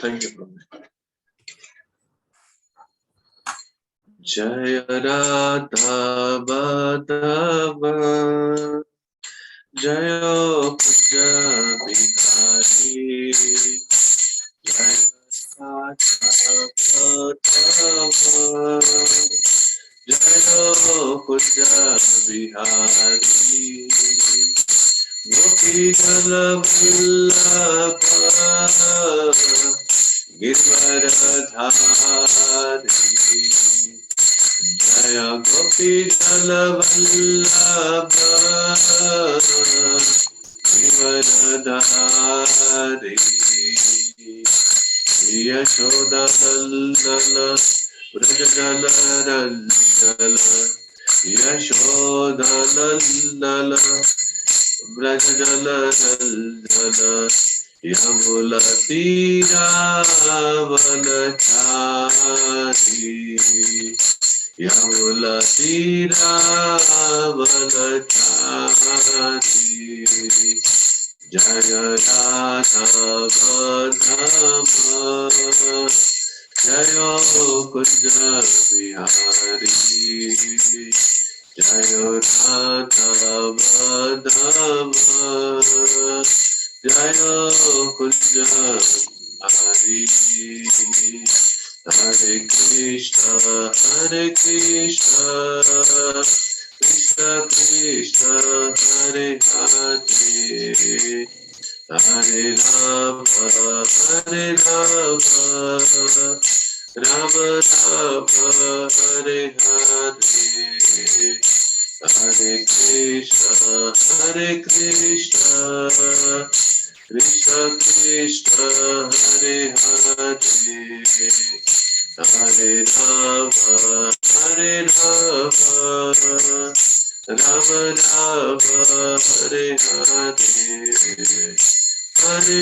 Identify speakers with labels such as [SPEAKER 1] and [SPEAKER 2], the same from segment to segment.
[SPEAKER 1] Thank you, Prabhu. Jaya Radha Madhava Jaya Puja Bihari Jaya Radha Madhava Jaya Puja Bihari Gopi Jala Vallabha Giridharadhari Jaya Gopi Jala Vallabha Giridharadhari Yashoda Nandana Vrajajala Ranjana Yashoda Nandana Vrajajala Ranjana Yamula Tira Vanachari Yamula Tira Vanachari Jaya Radha Madhava Jaya Kunja Bihari Jaya Radha Madhava Jaya Kunja Bihari Hare Krishna Hare Krishna Krishna Krishna Hare Hare Hare Rama Hare Rama Rama Rama Hare Hare Hare Krishna Hare Krishna Krishna Krishna Hare Hare Hare Rama Hare Rama Rama Rama Hare Hare Hare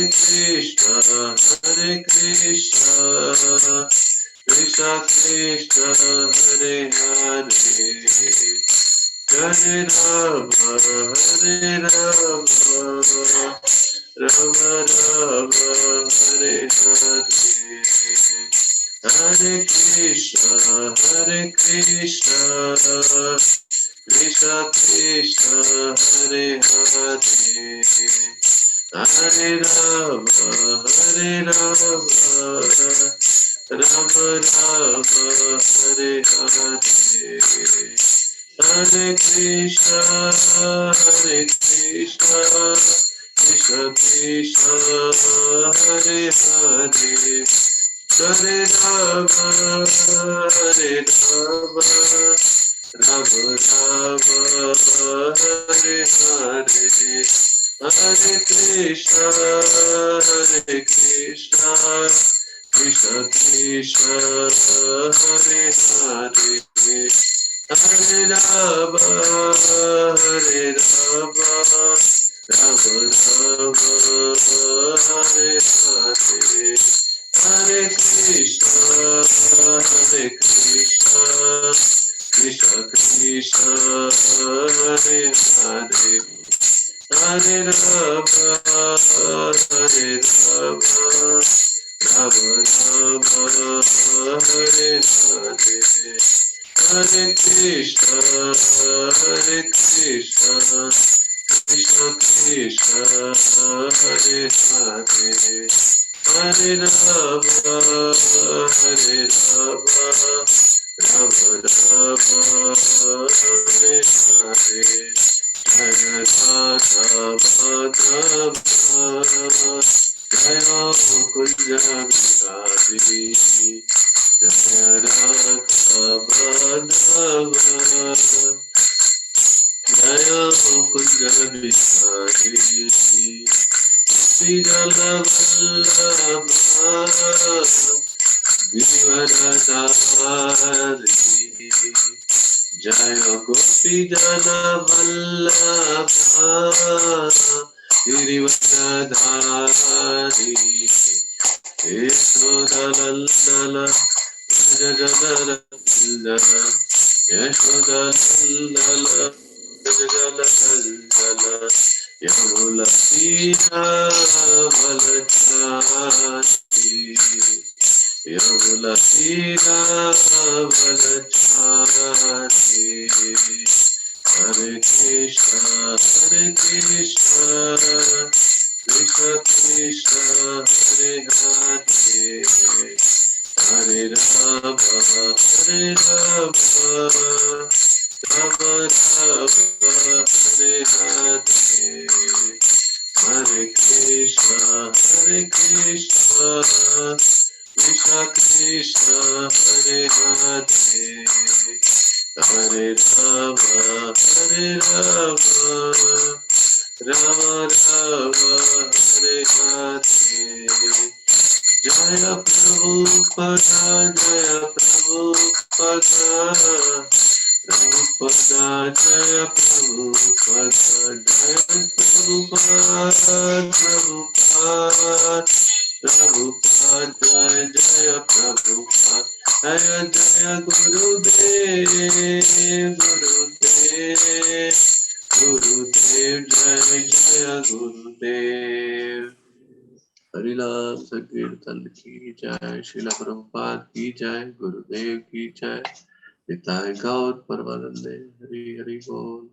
[SPEAKER 1] Krishna Krishna Krishna Hare Hare Hare Rama Rama Rama Hare Hare Hare Krishna Krishna Krishna Hare Hare Hare Rama Rama Rama Hare Hare Hare Krishna Krishna Krishna Hare Hare Hare Rama Rama Rama Hare Hare Hare Krishna Krishna Krishna Hare Hare Hare Rama Rama Rama Hare Hare Hare Krishna Krishna Krishna Hare Hare Hare Rama Rama Rama Hare Hare Hare Krishna Krishna Krishna Hare Hare Hare Rama Rama Rama Hare Hare Jaya Radha Madhava Jaya Kunja Bihari Jaya Radha Madhava Jaya Kunja Bihari Srijala Vallabha Giridharadhari Jaya Gopi Jana Vallabha Giridharadhari Yashodanandana Vrajajala Yashodanandana Vrajajala Yamulakiravalachati Yamulakiravalachati Hare Krishna Krishna Krishna Hare Hare Hare Rama Rama Rama Hare Hare Hare Krishna Krishna Krishna Hare Hare Hare Rama Rama Rama Hare Hare Jaya Prabhupada Jaya Prabhupada Prabhupada Jaya Prabhupada Jaya Prabhupada Prabhupada Jaya Prabhupada Jaya Jaya Gurudev Gurudev Jaya Jaya Gurudev हरिनाम संकीर्तन की जय श्रील प्रभुपाद की जय गुरुदेव की जय निताय गौर परमानंदे हरि हरि बोल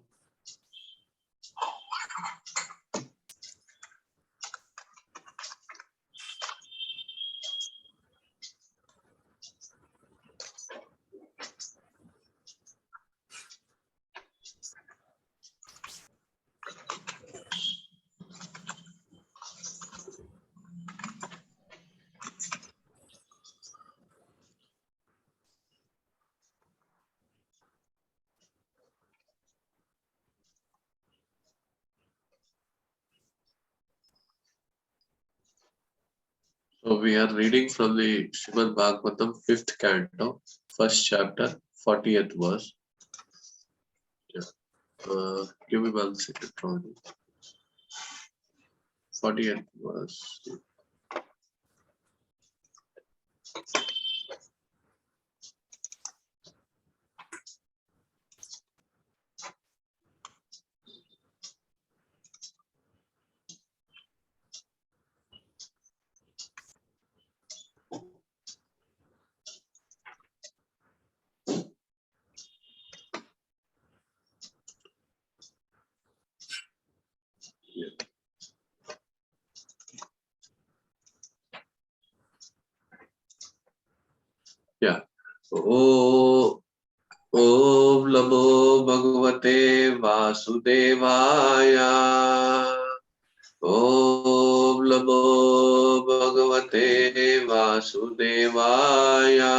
[SPEAKER 1] So we are reading from the Srimad Bhagavatam 5th canto, 1st chapter, 40th verse. Yeah. Give me 1 second, Ronnie. 40th verse. Yeah. Oh. Om Namo Bhagavate Vasudevaya. Om Namo Bhagavate Vasudevaya.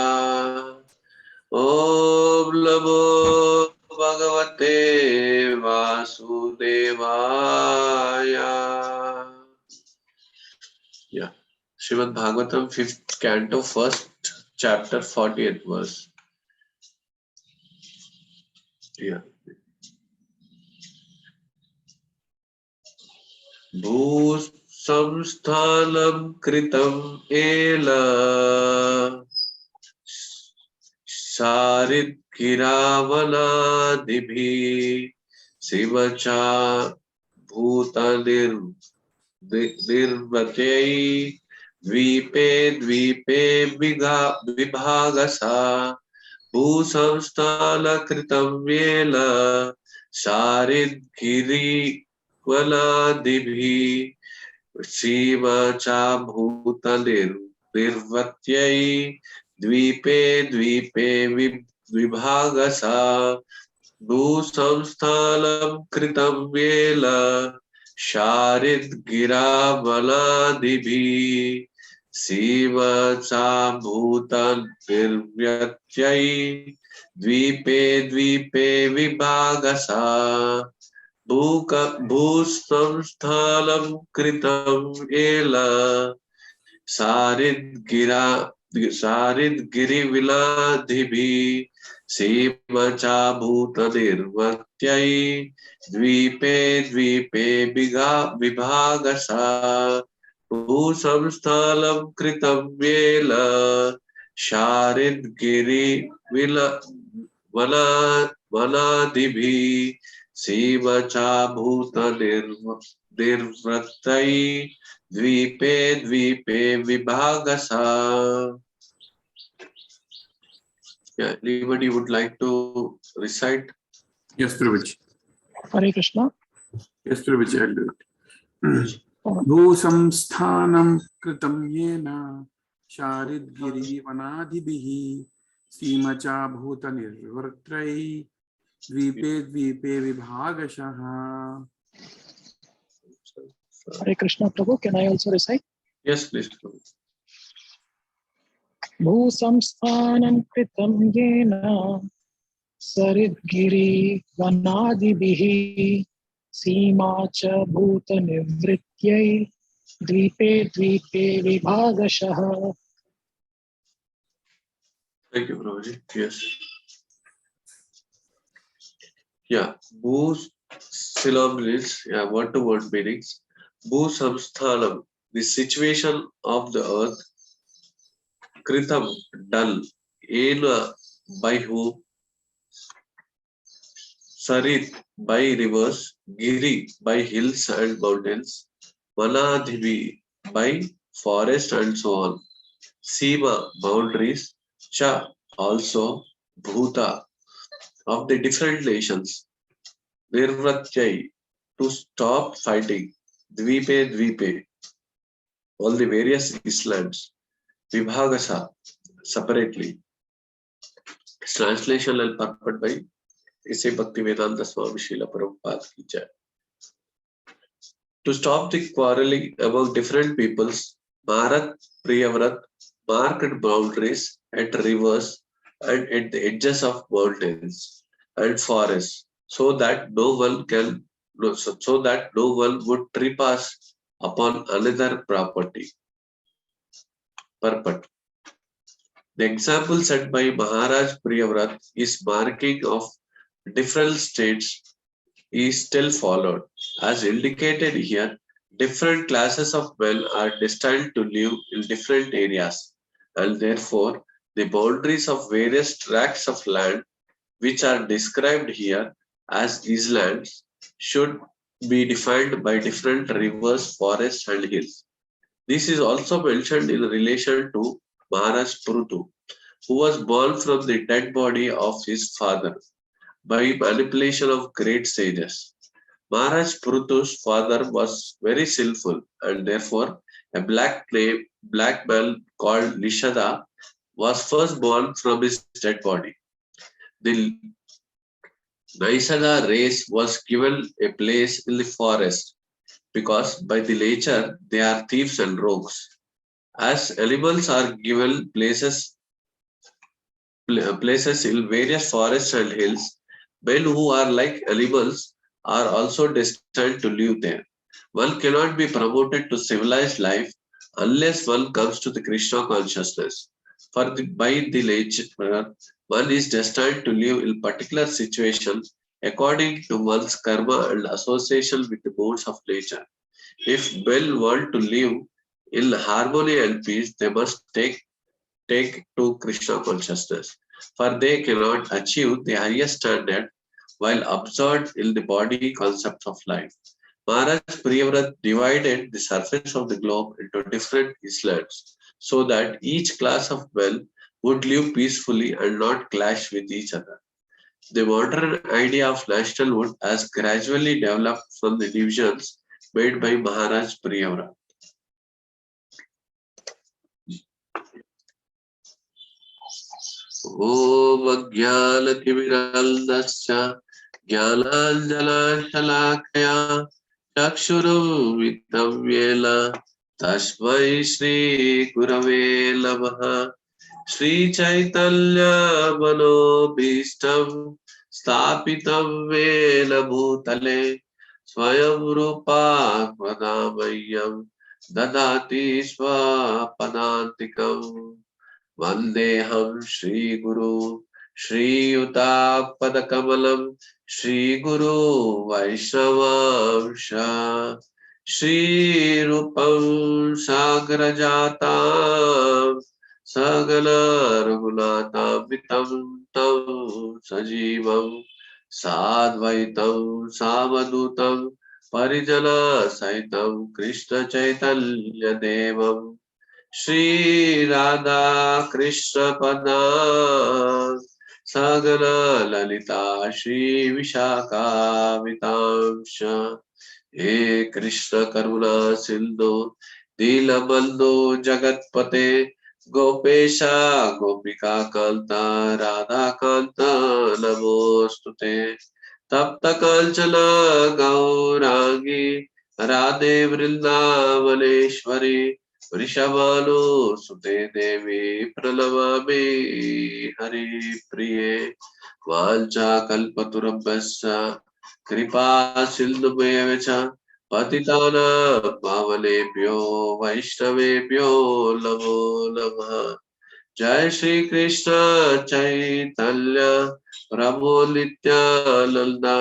[SPEAKER 1] Om Namo Bhagavate Vasudevaya. Yeah. Srimad Bhagavatam 5th canto, 1st chapter, 40th verse. Yeah. भूसंस्थानं कृतं एला शारिद्गिरावनादिभिः शिवचा भूतनिर्वृत्यै द्वीपे द्वीपे विभागसा भूसंस्थानकृतं येन शारिद्गिरिवनादिभिः शिवचा भूतनिर्वृत्यै द्वीपे द्वीपे विभागसा भूसंस्थानं कृतं येन शारिद्गिरावनादिभिः शिवचा भूतनिर्वृत्यै द्वीपे द्वीपे विभागसा भूसंस्थानं कृतं येन शारिद्गिरिविलादिभिः शिवचा भूतनिर्वृत्यै द्वीपे द्वीपे विभागसा भूसंस्थानं कृतं येन शारिद्गिरिविलादिभिः सीमचा भूत निर्वृत्तै द्वीपे द्वीपे विभागसा. Yeah, anybody would like to recite?
[SPEAKER 2] Yes, Prabhuji.
[SPEAKER 3] Hare Krishna.
[SPEAKER 2] Yes, Prabhuji, I'll do it. Bhusamsthanam kritam yena sharidgiri vanadhibihi सीमचा भूत निर्वर्त्रै द्वीपे द्वीपे विभागशः.
[SPEAKER 3] Hare Krishna, Prabhu. Can I also recite?
[SPEAKER 1] Yes, please.
[SPEAKER 3] Bhusamsthanam kritam yena saridgiri vanadibihi सीमा च भूत निवृत्त्यै द्वीपे द्वीपे विभागशः.
[SPEAKER 1] Thank you, Prabhuji. Yes. Yeah. Bhu syllables, yeah, word to word meanings. Bhu samsthanam, the situation of the earth. Kritam, done. Ena, by whom. Sarit, by rivers. Giri, by hills and mountains. Vanadhibi, by forest and so on. Sima, boundaries. Cha, also. Bhuta, of the different nations. Nirvratyai, to stop fighting. Dvipe, dvipe, all the various islands. Vibhagasa, separately. Translation and purport by Ise Bhaktivedanta Swami Srila Prabhupada ki jai. To stop the quarreling among different peoples, Bharat Priyavrat marked boundaries at rivers and at the edges of mountains and forests, so that no one would trespass upon another property. Purport. The example set by Maharaj Priyavrat is marking of different states is still followed. As indicated here, different classes of men are destined to live in different areas, and therefore the boundaries of various tracts of land which are described here as islands should be defined by different rivers, forests and hills. This is also mentioned in relation to Maharaj Prutu, who was born from the dead body of his father by manipulation of great sages. Maharaj Prutu's father was very sinful, and therefore a black man called Nishada was first born from his dead body. The Nishada race was given a place in the forest because by the nature they are thieves and rogues. As animals are given places in various forests and hills, men who are like animals are also destined to live there. One cannot be promoted to civilized life unless one comes to the Krishna consciousness. By the nature, one is destined to live in particular situation according to one's karma and association with the modes of nature. If men want to live in harmony and peace, they must take to Krishna consciousness, for they cannot achieve the highest standard while absorbed in the body concept of life. Maharaj Priyavrat divided the surface of the globe into different islands so that each class of men would live peacefully and not clash with each other. The modern idea of nationalhood has gradually developed from the divisions made by Maharaj Priyavrat. Om Ajnanatimirandasya Jnananjalashalakaya Chakshurumitam Yena Tasmai Shri Gurave Namaha. Shri Chaitanya Manobhishtam Sthapitam Vena Bhutale Swayam Rupa Kvadamayam Dadati Swapadantikam. Vandeham Shri Guru Shri Utappadakamalam Shri Guru Vaishnavamsha Shri Rupam Sagrajatam Sagala Raghunatam Vitam Tam Sajivam Sadvaitam Savadutam Parijana Saitam Krishna Chaitanya Devam Shri Radha Krishna Pada Sagana Lalita Shri Vishaka Vitamsha He Krishna Karuna Sindhu Dilabando Jagatpate Gopesha Gopika Kanta Radha Kanta Namostute Tapta Kanchana Gaurangi Radhe Vrindavaneshwari Vrishabhanu Sute Devi Pranamami Hari Priye Valcha Kalpaturabhasya Kripa Sindhumevacha Patitana Pavanebhyo Vaishnavebhyo Namo Namah Jai Shri Krishna Chaitanya Prabhu Nityananda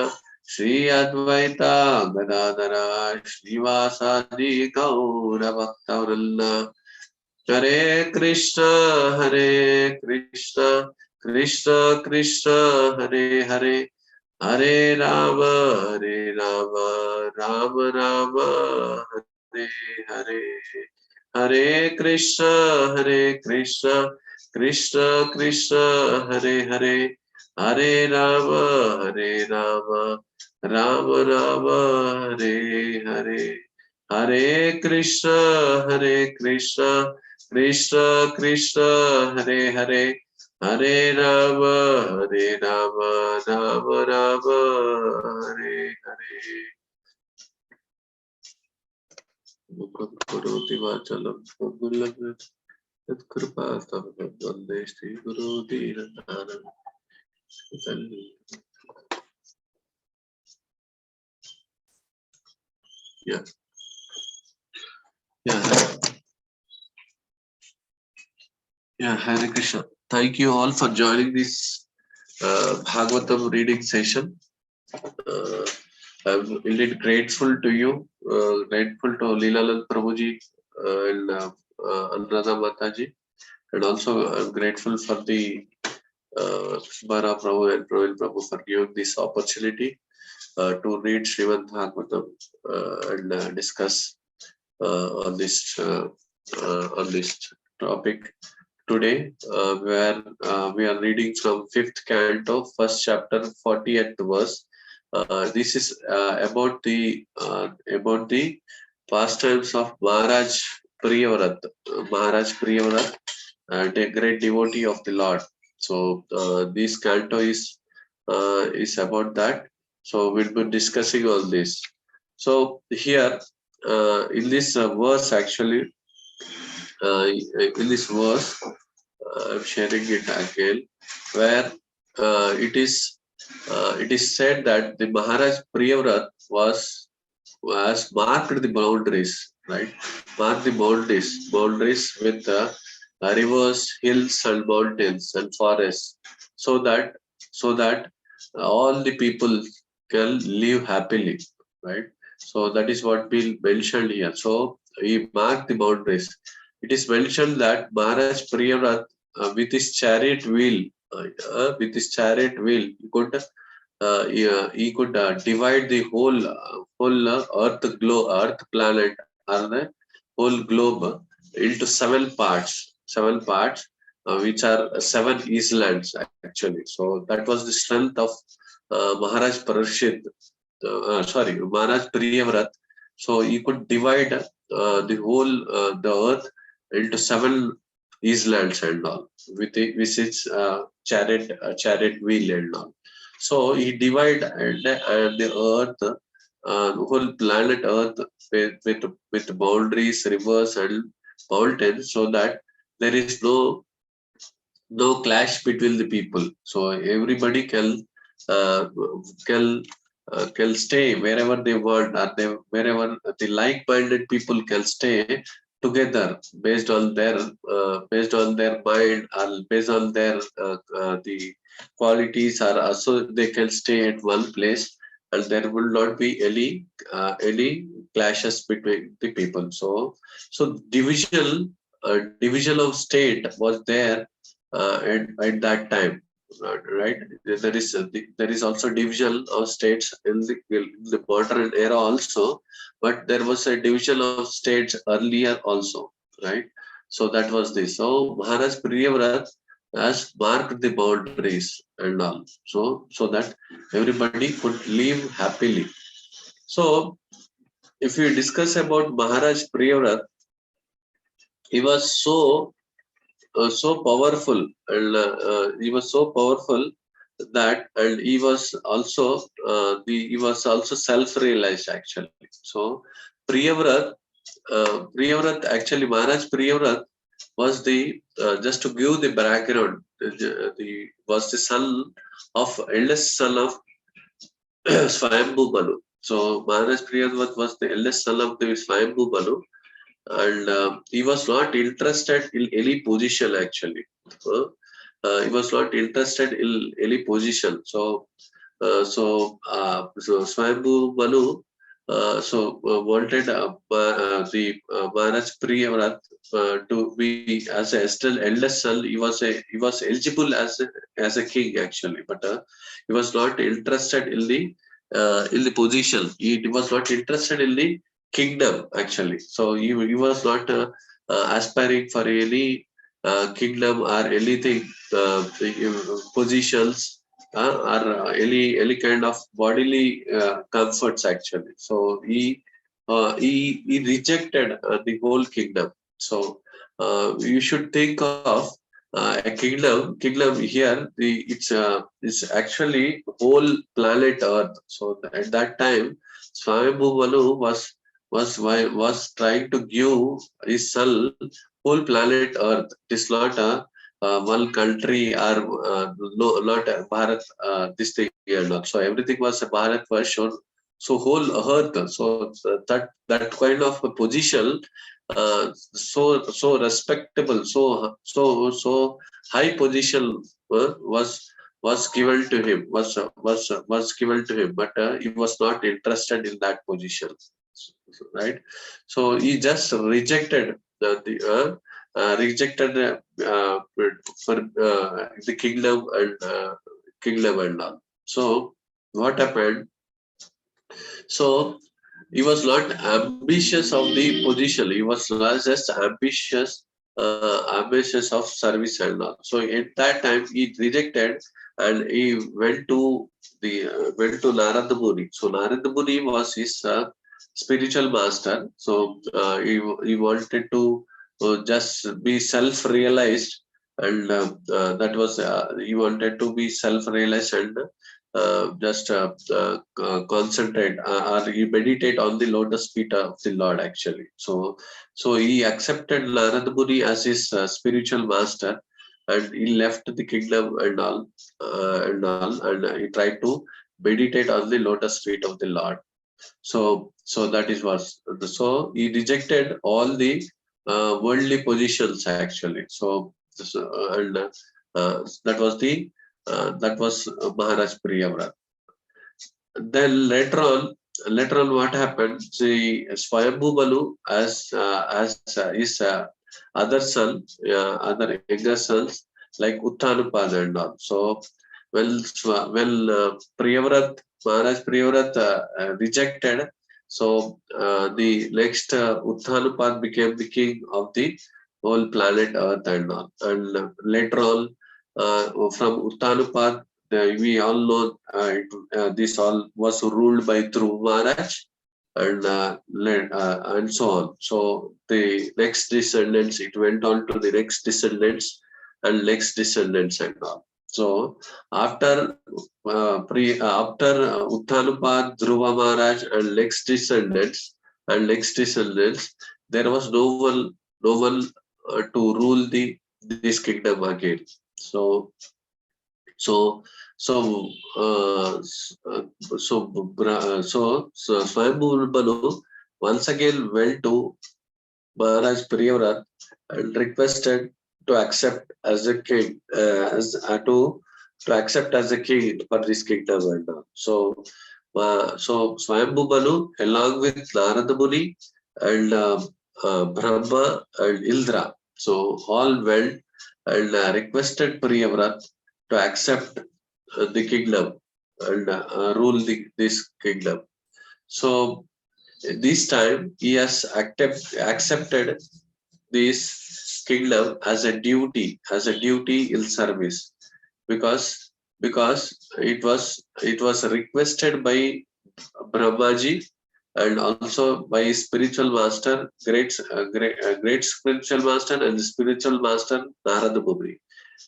[SPEAKER 1] Shri Advaita Gadadara Srivasadi Gaura Bhaktavranda Hare Krishna Krishna Krishna Hare Hare Hare Rama Rama Rama Hare Hare Hare Krishna Krishna Krishna Hare Hare Hare Rama Rama Rama Hare Hare Hare Krishna Krishna Krishna Hare Hare Hare Rama Rama Rama Hare Hare Mukam Karoti Vachalam Pagulagat Yatkripastam Vande Shri Guru Dinanam Yeah. Hare Krishna. Thank you all for joining this Bhagavatam reading session. I'm indeed grateful to you, grateful to Lilananda Prabhuji and Anuradha Mataji, and also I'm grateful for the Subhara Prabhu and Praveen Prabhu for giving this opportunity to read Srimad Bhagavatam and discuss on this topic. Today, where we are reading from 5th canto, 1st chapter, 40th verse. This is about the pastimes of Maharaj Priyavrat. Maharaj Priyavrat, a great devotee of the Lord. So this canto is about that. So we'll be discussing all this. So here in this verse, actually, in this verse, I'm sharing it again, where it is said that the Maharaj Priyavrat was marked the boundaries, right? Marked the boundaries with rivers, hills, and mountains and forests, so that all the people can live happily, right? So that is what we mentioned here. So he marked the boundaries. It is mentioned that Maharaj Priyavrat, with his chariot wheel, he could divide the whole earth planet, or the whole globe into seven parts, which are 7 islands actually. So that was the strength of Maharaj Parashit, Maharaj Priyavrat. So he could divide the whole the earth into 7 islands and all, with his chariot wheel and all. So he divided the earth, the whole planet Earth, with boundaries, rivers, and mountains, so that there is no clash between the people. So everybody uh, can can stay wherever they want, or wherever the like-minded people can stay together based on their mind, or based on their the qualities, or so they can stay at one place, and there will not be any clashes between the people. So division of state was there at that time. right? There is also division of states in the modern era also, but there was a division of states earlier also, right? So that was this. So Maharaj Priyavrat has marked the boundaries and all, so that everybody could live happily. So if we discuss about Maharaj Priyavrat, he was so powerful, and he was so powerful that, and he was also self-realized actually. So Priyavrat, actually Maharaj Priyavrat was the just to give the background, was the eldest son of Swayambhu Balu. So Maharaj Priyavrat was the eldest son of the Swayambhu Balu, and he was not interested in any position actually. He was not interested in any position. So Swayambhu Balu wanted the Maharaj Priyavrat to be as a eldest son. He was eligible as a king actually, but he was not interested in the position. He was not interested in the kingdom actually. So he was not aspiring for any kingdom or anything, positions, or any kind of bodily comforts actually. So he rejected the whole kingdom. So you should think of a kingdom here. It's actually whole planet Earth. So at that time, Swayambhu Balu was trying to give his son whole planet Earth. It is not a one country, or no, not a Bharat, this thing and all. So everything was a Bharat version. So whole earth. So that kind of a position, so respectable, so high position was given to him, was given to him, but he was not interested in that position, right? So he just rejected rejected for the kingdom and all. So what happened? So he was not ambitious of the position. He was not just ambitious of service and all. So at that time he rejected, and he went to Narada Muni. So Narada Muni was his spiritual master. So he wanted to just be self-realized, and that was he wanted to be self-realized, and just concentrate, or you meditate on the lotus feet of the Lord actually. So he accepted Narada Muni as his spiritual master, and he left the kingdom and all, and he tried to meditate on the lotus feet of the Lord. So that is was, so he rejected all the worldly positions actually. And that was Maharaj Priyavrat. Then later on, what happened? See, Swayambhu Balu as his other son, other younger sons like Uttanupada and all. So Priyavrat, Maharaj Priyavrat rejected. So the next Uttanapad became the king of the whole planet Earth and all. And later on, from Uttanapad, we all know this all was ruled by Dhruv Maharaj, and so on. So the next descendants, it went on to the next descendants and next descendants and all. So after Uttanapad, Dhruva Maharaj, and next descendants, there was no one to rule this kingdom again. So so so Swayambhu Balu once again went to Maharaj Priyavrat and requested to accept as a king, to accept as a king for this kingdom and all. So Swayambhu Balu along with Narada Muni and Brahma and Indra, so all went and requested Priyavrat to accept the kingdom and rule this kingdom. So this time he has accepted this kingdom as a duty in service, because it was requested by Brahmaji and also by his spiritual master, great spiritual master and spiritual master Narada Muni.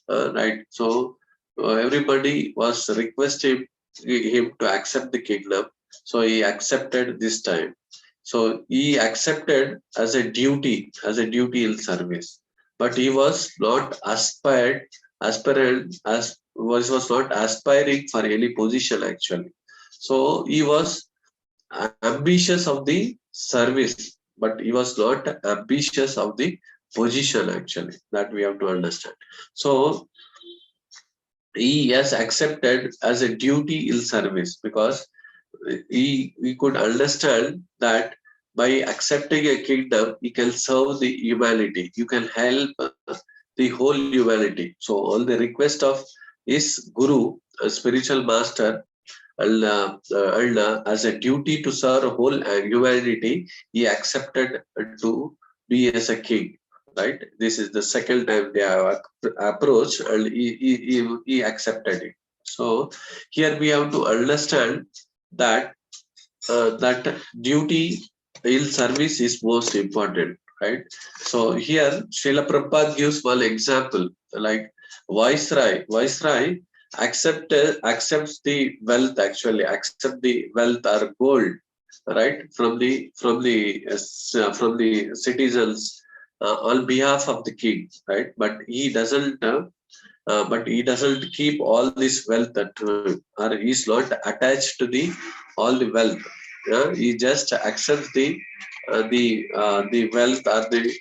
[SPEAKER 1] Right. So everybody was requesting him to accept the kingdom. So he accepted this time. So he accepted as a duty in service. But he was not was not aspiring for any position actually. So he was ambitious of the service, but he was not ambitious of the position actually. That we have to understand. So he has accepted as a duty in service, because he could understand that by accepting a kingdom, he can serve the humanity. You can help the whole humanity. So all the request of his guru, a spiritual master, and as a duty to serve whole humanity, he accepted to be as a king. Right. This is the second time they have approached, and he accepted it. So here we have to understand that that duty in service is most important, right? So here Srila Prabhupada gives one example, like Viceroy accepts the wealth, actually accept the wealth or gold, right, from the citizens on behalf of the king, right? But he doesn't keep all this wealth or he's not attached to the all the wealth. Yeah? He just accepts the wealth or the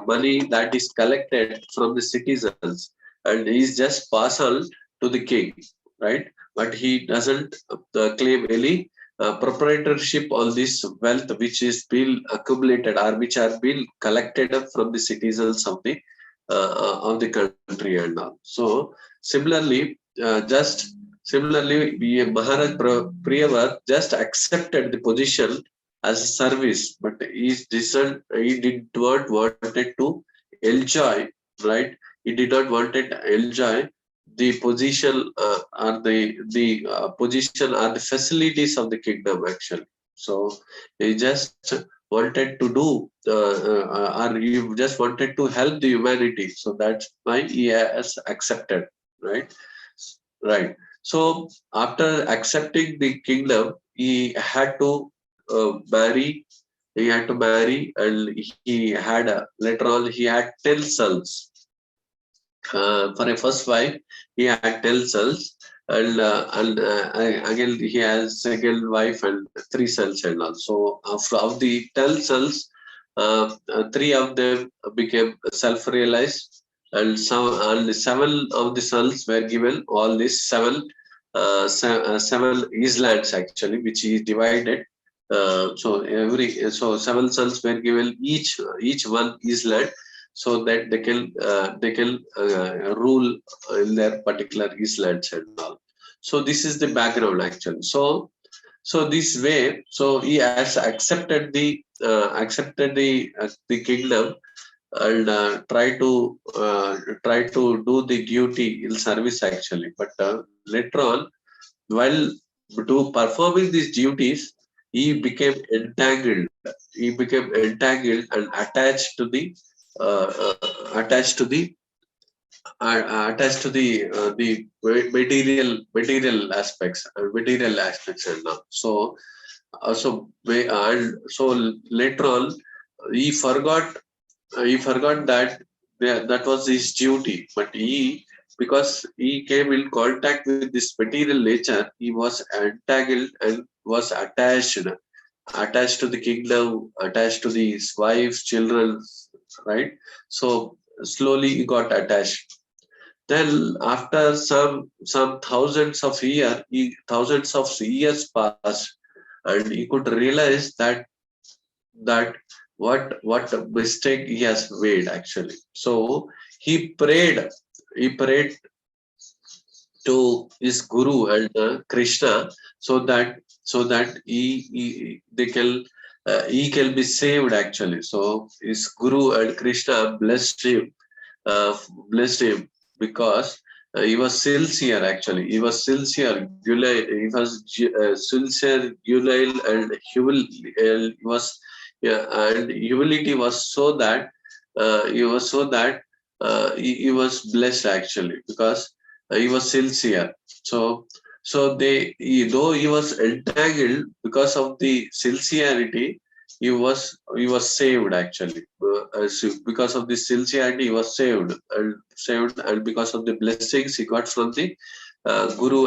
[SPEAKER 1] money that is collected from the citizens, and he's just pass on to the king, right? But he doesn't claim any proprietorship on this wealth which is being accumulated or which are being collected up from the citizens of the country and all. So similarly, Maharaj Priyavar just accepted the position as a service, but he did not wanted to enjoy, right? He did not wanted to enjoy the position or the position or the facilities of the kingdom actually. So he just wanted to do or you just wanted to help the humanity, so that's why he has accepted, right? So after accepting the kingdom, he had to marry. And he had later on he had 10 sons. For a first wife, he had 10 sons, and again he has second wife and 3 sons and all. So of the 10 sons, 3 of them became self-realized, and 7 of the sons were given all these 7 islands actually, which is divided. So 7 sons were given each one island, so that they can rule in their particular islands and all. So this is the background actually. So this way, so he has accepted the kingdom, and try to do the duty in service actually. But later on, while to performing these duties, he became entangled. He became entangled and uh, uh, attached to the the material aspects and all. So later on he forgot that that was his duty, but because he came in contact with this material nature, he was entangled and was attached to the kingdom, attached to his wife, children, right? So slowly he got attached. Then after some thousands of years passed, and he could realize that what mistake he has made actually. So he prayed to his guru and Krishna, so that he can be saved actually. So his guru and Krishna uh, blessed him because he was sincere actually. He was sincere, sincere, guile, and he was, yeah, and humility was so that he was blessed actually, because he was sincere. Though he was entangled, because of the sincerity, he was saved actually. Because of the sincerity, he was saved, and because of the blessings he got from the Guru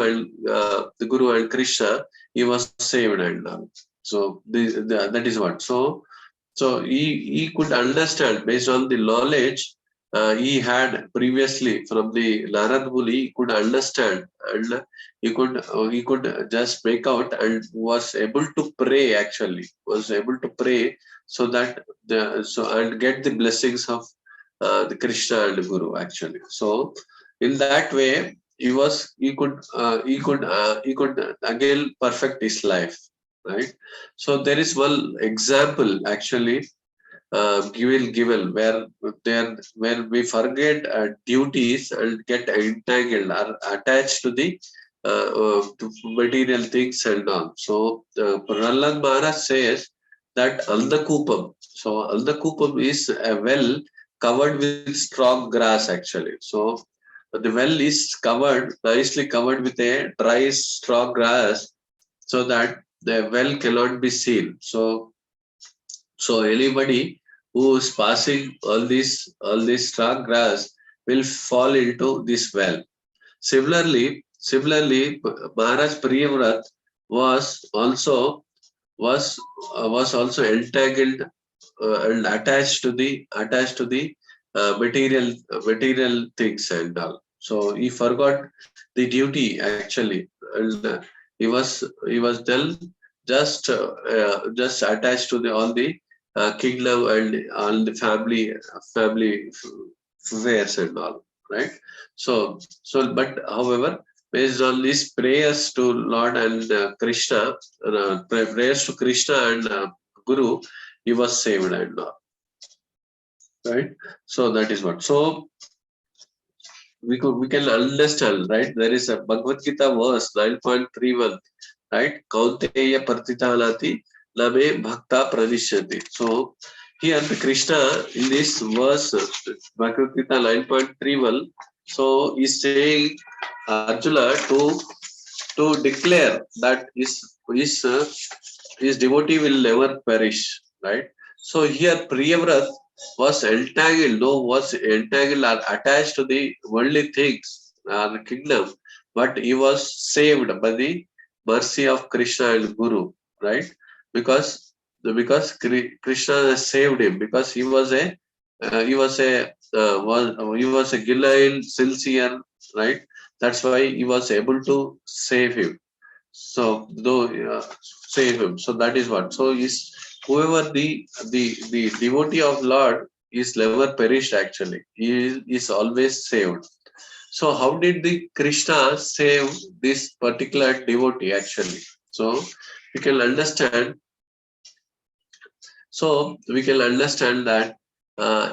[SPEAKER 1] and Krishna, he was saved. And that is what. So he could understand based on the knowledge he had previously from the Narad Muni. He could understand, and he could just make out, and was able to pray actually. Was able to pray, so that and get the blessings of the Krishna and Guru actually. So in that way, he could again perfect his life, right? So there is one example actually given where we forget duties and get entangled or attached to material things and all. So Prahlad Maharaj says that Aldakupam. So Aldakupam is a well covered with strong grass actually. So the well is nicely covered with a dry straw grass, so that the well cannot be seen. So anybody who is passing all this strong grass will fall into this well. Similarly, Maharaj Priyavrat was also was also entangled and attached to the material things and all. So he forgot the duty actually, and he was then just attached to all the kingdom and all the family affairs and all, right? But however, based on these prayers to Lord and Krishna, prayers to Krishna and Guru, he was saved and all, right? So that is what. So we can understand, right? There is a Bhagavad Gita verse 9.31, right? Kaunteya Partitanati Name Bhakta Pranishyati. So here the Krishna in this verse, Bhagavad Gita 9.31, so is saying Arjuna to declare that his devotee will never perish, right? So here Priyavrat was entangled or attached to the worldly things, the kingdom, but he was saved by the mercy of Krishna and Guru, right? Because Krishna has saved him, because he was a Gilail, sincere, right? That's why he was able to save him. So though save him. So that is what. So is whoever the devotee of Lord is never perished actually. He is always saved. So how did the Krishna save this particular devotee actually? So we can understand. So we can understand that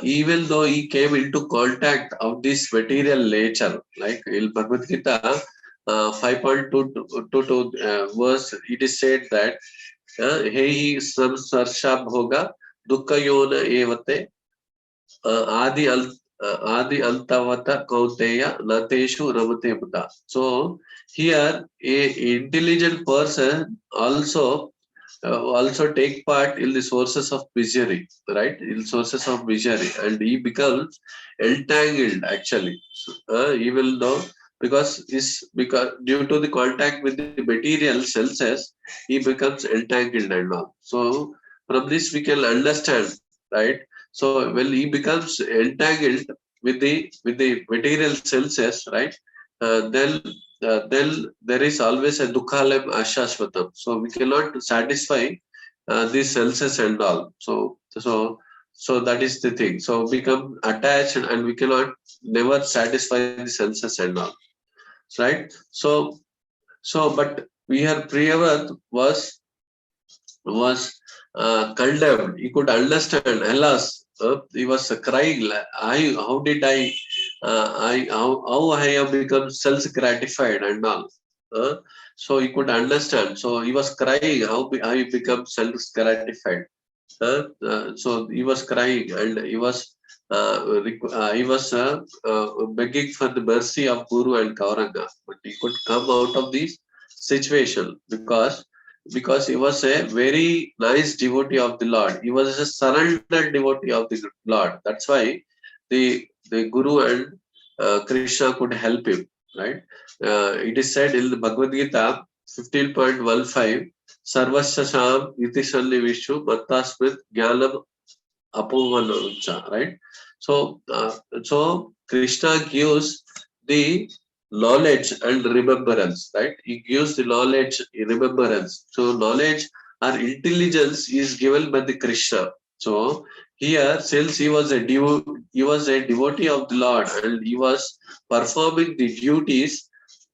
[SPEAKER 1] even though he came into contact of this material nature, like in Bhagavad Gita 5.22 verse, it is said that Hey samsarsha bhoga dukkha yona evate adi adi antavata kauteya nateshu ramate buddha. So here a intelligent person also take part in the sources of misery, right? In sources of misery, and he becomes entangled actually. Even though because due to the contact with the material senses, he becomes entangled and all. So from this we can understand, right? So when he becomes entangled with the material senses, right? Then there is always a dukhalem ashashvatam. So we cannot satisfy these senses and all. So that is the thing. So become attached, and we cannot never satisfy the senses and all. right? So but here Priyavat was condemned. He could understand. Alas, he was crying. How did how I have become self-gratified and all. So he could understand. So he was crying. I become self-gratified. So he was crying and he was begging for the mercy of Guru and Kauranga, but he could come out of this situation because he was a very nice devotee of the Lord. He was a surrendered devotee of the Lord. That's why the Guru and Krishna could help him. Right? It is said in the Bhagavad Gita 15.15. Sarvasya iti sannivishu mattasmit jnanam apovanamcha, right? So Krishna gives the knowledge and remembrance, right? He gives the knowledge, remembrance. So knowledge or intelligence is given by the Krishna. So here, since he was a devotee of the Lord and he was performing the duties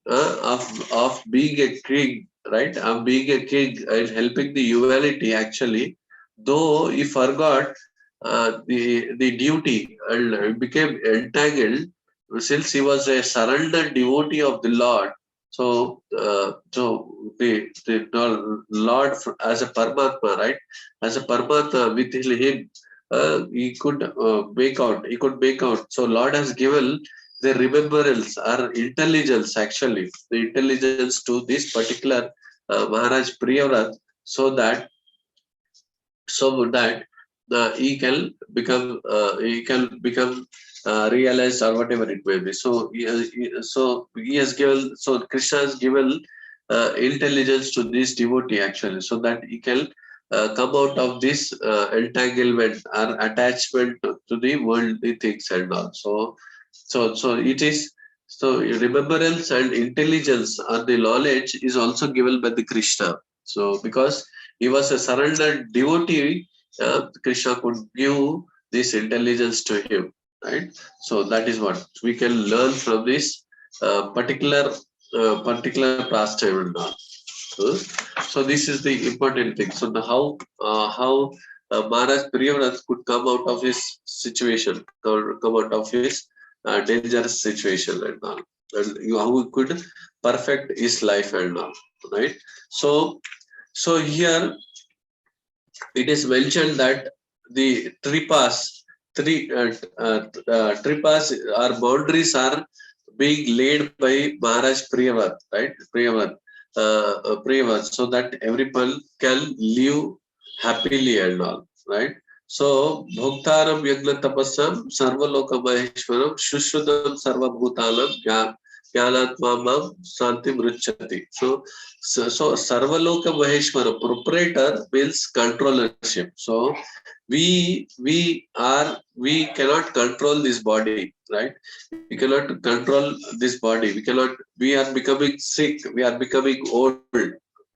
[SPEAKER 1] of being a king, right? Of being a king and helping the humanity actually, though he forgot the duty and became entangled since he was a surrendered devotee of the Lord. So the Lord as a Paramatma, right? As a Paramatma with him, he could make out. He could make out. So Lord has given the remembrance or intelligence, actually the intelligence to this particular Maharaj Priyavrat, so that he can become realized or whatever it may be. So he has given, so Krishna has given intelligence to this devotee actually, so that he can come out of this entanglement or attachment to the worldly things and all. So it is, so remembrance and intelligence or the knowledge is also given by the Krishna. So because he was a surrendered devotee, Krishna could give this intelligence to him, right? So that is what we can learn from this particular pastime and all. So this is the important thing. So how Maharaj Priyavrat could come out of his situation, come out of his dangerous situation and all, and how he could perfect his life and all, right? So here it is mentioned that the tripas or boundaries are being laid by Maharaj Priyavat, right? Priyavat, so that everyone can live happily and all, right? So, Bhoktaram Yagna Tapasam Sarvaloka Maheshwaram Shushrutam Sarvabhutalam Jnanatmamam Santim Ruchati. So Sarvaloka Maheshwara, proprietor means controllership. So we cannot control this body, right? We cannot control this body. We are becoming sick, we are becoming old,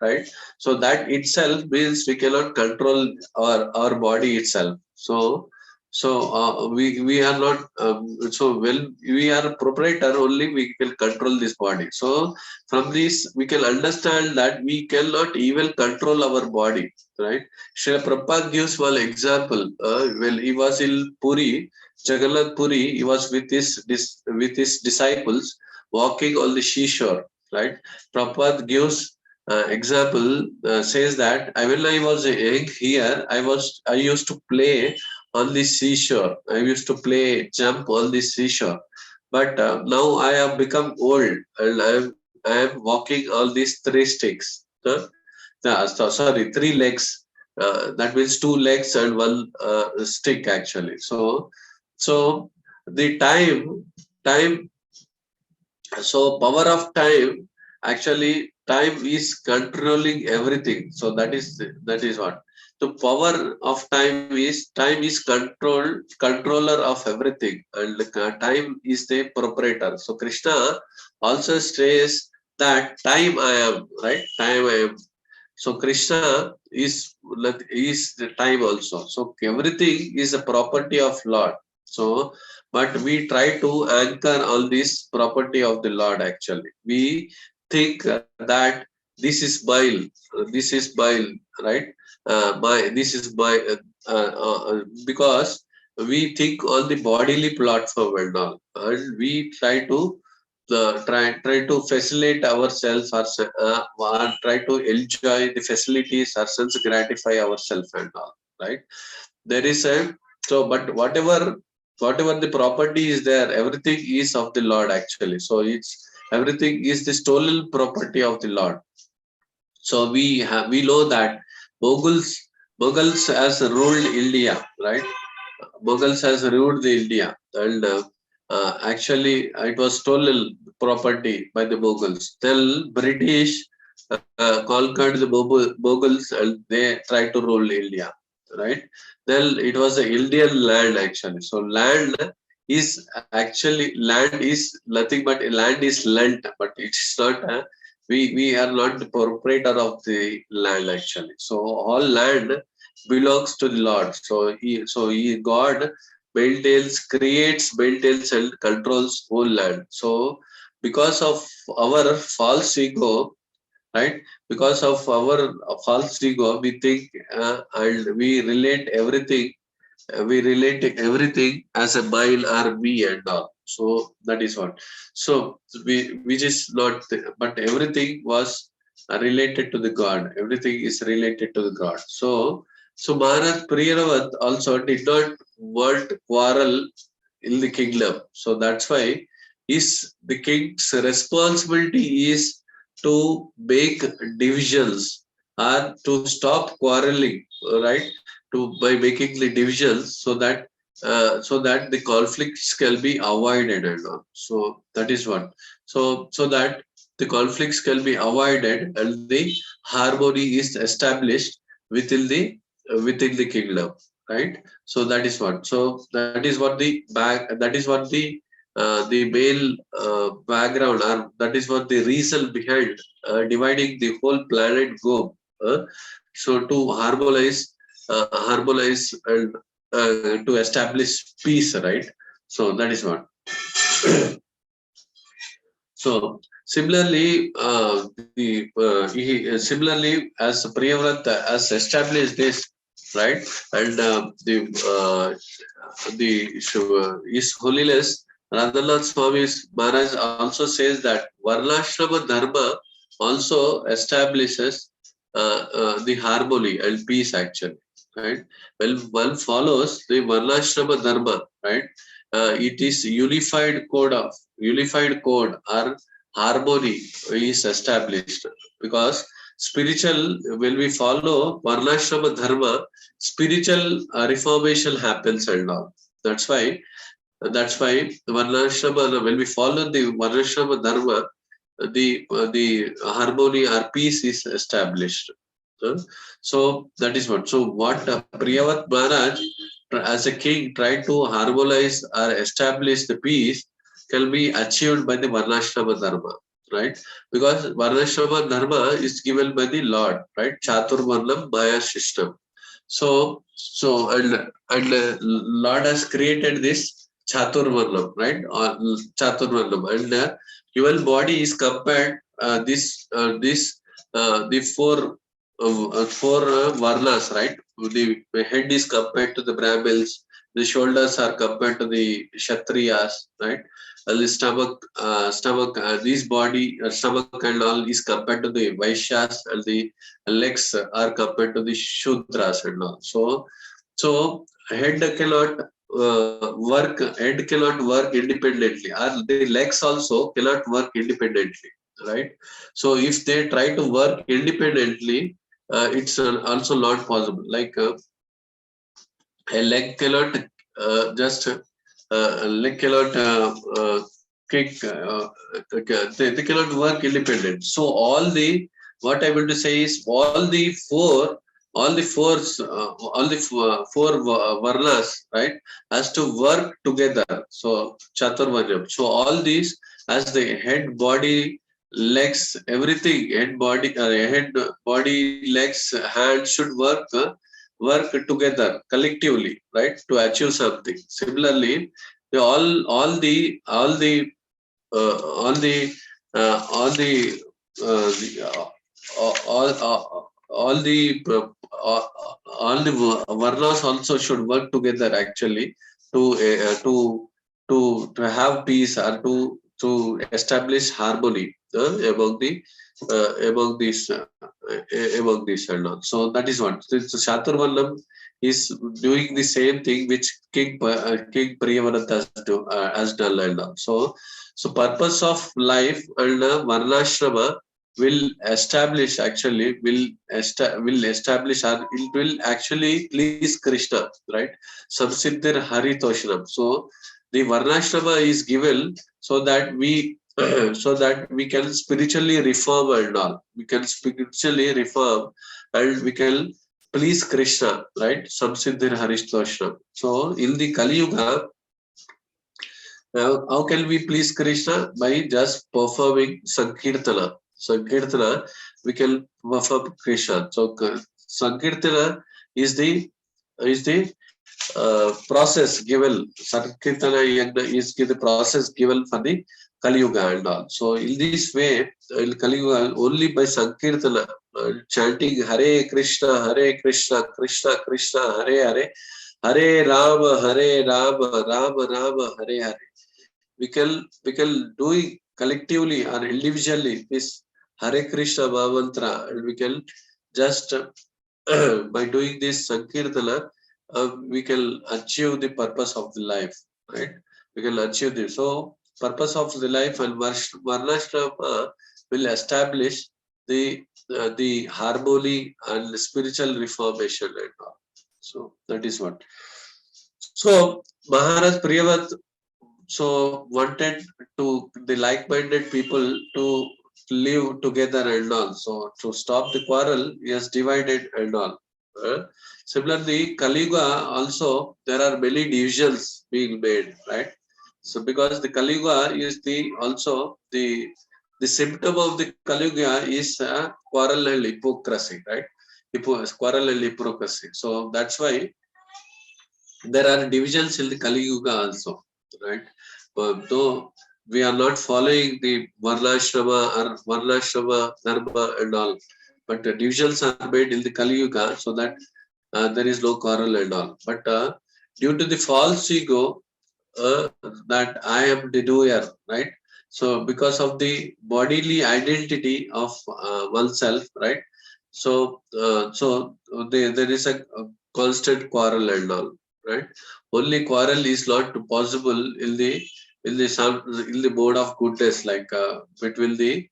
[SPEAKER 1] right? So that itself means we cannot control our body itself. We are not so when we are a proprietor only, we can control this body. So from this we can understand that we cannot even control our body, right? Srila Prabhupada gives one example. When he was in Puri, Jagannath Puri, he was with his disciples walking on the seashore, right? Prabhupada gives example, says that when I was young here, I used to play on the seashore. I used to play jump on the seashore, but now I have become old and I am walking on these three sticks. Sorry, three legs. That means two legs and one stick actually. So the time. So power of time, actually time is controlling everything. So that is what the power of time is controller of everything, and time is the proprietor. So Krishna also says that time I am, right? Time I am. So Krishna is the time also. So everything is a property of Lord. So, but we try to anchor on this property of the Lord actually. We think that this is bile, right? This is because we think on the bodily platform and all, and we try to try to facilitate ourselves or try to enjoy the facilities or sense gratify ourselves and all, right? There is a so, but whatever the property is there, everything is of the Lord actually. So it's everything is the stolen property of the Lord. So we know that Mughals has ruled India, right? Mughals has ruled the India, and actually it was stolen property by the Mughals. Till British conquered the Mughals and they tried to rule India, right? Then it was the Indian land actually. So land is nothing but land is lent, but it's not. We are not the proprietor of the land actually. So all land belongs to the Lord. So God maintains and controls whole land. So because of our false ego, right? Because of our false ego, we think and we relate everything as a mine or me and all. So that is what. So which is not, but everything was related to the God. Everything is related to the God. So Maharaj Priyaravat also did not want quarrel in the kingdom. So that's why the king's responsibility is to make divisions or to stop quarreling, right? By making the divisions so that the conflicts can be avoided and all. So that is what. So that the conflicts can be avoided and the harmony is established within the kingdom, right? So that is what. So that is what the main background, or that is what the reason behind dividing the whole planet globe. So to harmonize and to establish peace, right? So that is what. So similarly, similarly as Priyavrata has established this, right? And His Holiness Radhanath Swami Maharaj also says that Varnashrama Dharma also establishes the harmony and peace actually, right? When one follows the Varnashrama Dharma, right? It is unified code or harmony is established, because spiritual, when we follow Varnashrama Dharma, spiritual reformation happens and all. That's why Varnashrama, when we follow the Varnashrama Dharma, the harmony or peace is established. So that is what. So what Priyavat Maharaj as a king tried to harmonize or establish the peace can be achieved by the Varnashrama Dharma, right? Because Varnashrama Dharma is given by the Lord, right? Chaturvarnam Maya system. So Lord has created this Chaturvarnam, right? Or Chaturvarnam, and human body is compared the four varnas, right? The head is compared to the Brahmins, the shoulders are compared to the Kshatriyas, right? And the this body, stomach and all is compared to the Vaishyas, and the legs are compared to the Shudras and all. So head cannot work independently, or the legs also cannot work independently, right? So if they try to work independently, it's also not possible. Like a leg cannot just a leg cannot kick. They cannot work independent. So what I want to say is all the four varnas, right, has to work together. So chaturvarnyam. So all these, as the head, body, legs, everything, head, body, legs, hands should work work together collectively, right, to achieve something. Similarly, all the all the all the all the all the varnas also should work together actually to to have peace or to establish harmony among these and all. So that is what so Chaturvarnam is doing the same thing which King Priyavrata has done and all. So purpose of life and varnashrama will establish actually will establish or it will actually please Krishna, right? Samsiddhir Haritoshnam. So the varnashrama is given so that we so that we can spiritually reform and all. We can spiritually reform and we can please Krishna, right? Samsiddhir Haritoshnam. So in the Kali Yuga, how can we please Krishna? By just performing Sankirtana. Sankirtana, we can perform Krishna. So Sankirtana is the process given. Sankirtana is the process given for the Kali Yuga and all. So in this way, in Kali Yuga, only by Sankirtana, chanting Hare Krishna, Krishna Krishna, Hare Hare, Hare Rama, Rama Rama, Hare Hare. We can do it collectively or individually this Hare Krishna mantra, and we can just by doing this Sankirtana, we can achieve the purpose of the life, right? We can achieve this. So purpose of the life and Varnashrama will establish the harmony and the spiritual reformation and all. So that is what. So Maharaj Priyavat wanted to the like-minded people to live together and all. So to stop the quarrel, he has divided and all. Similarly, Kali Yuga also there are many divisions being made, right? So because the Kali Yuga is also the symptom of the Kali Yuga is quarrel and hypocrisy, right? Quarrel and hypocrisy. So that's why there are divisions in the Kali Yuga also, right? But though we are not following the Varnashrama Dharma and all, but the divisions are made in the Kali Yuga so that there is no quarrel and all. But due to the false ego that I am the doer, right? So because of the bodily identity of oneself, right? So there is a constant quarrel and all, right? Only quarrel is not possible in the mode of goodness, like between the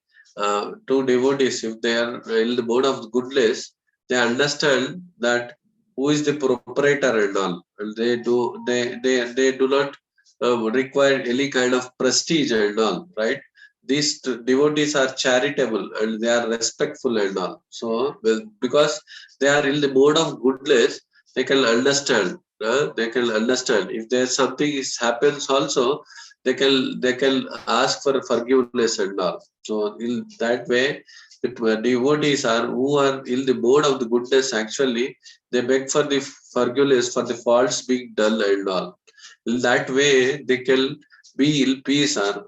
[SPEAKER 1] two devotees. If they are in the mode of goodness, they understand that who is the proprietor and all, and they do not require any kind of prestige and all, right? These devotees are charitable and they are respectful and all. So because they are in the mode of goodness, they can understand. They can understand if there's something happens also, they can ask for forgiveness and all. So in that way, the devotees are who are in the mode of the goodness, actually they beg for the forgiveness for the faults being done and all. In that way they can be in peace, or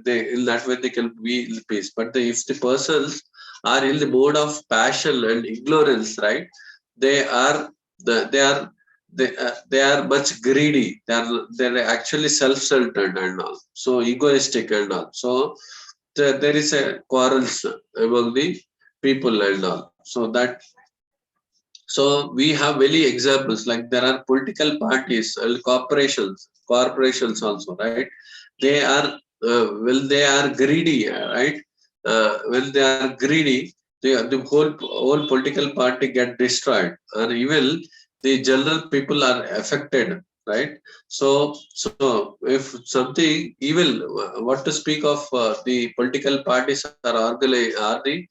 [SPEAKER 1] they in that way they can be in peace. But if the persons are in the mode of passion and ignorance, right, they are they are much greedy. They're actually self-centered and all, so egoistic and all. So there is a quarrels among the people and all. So we have many examples, like there are political parties and corporations also, right? They are they are greedy, right? When they are greedy, the whole political party get destroyed, and even the general people are affected, right? So if something evil, what to speak of the political parties are the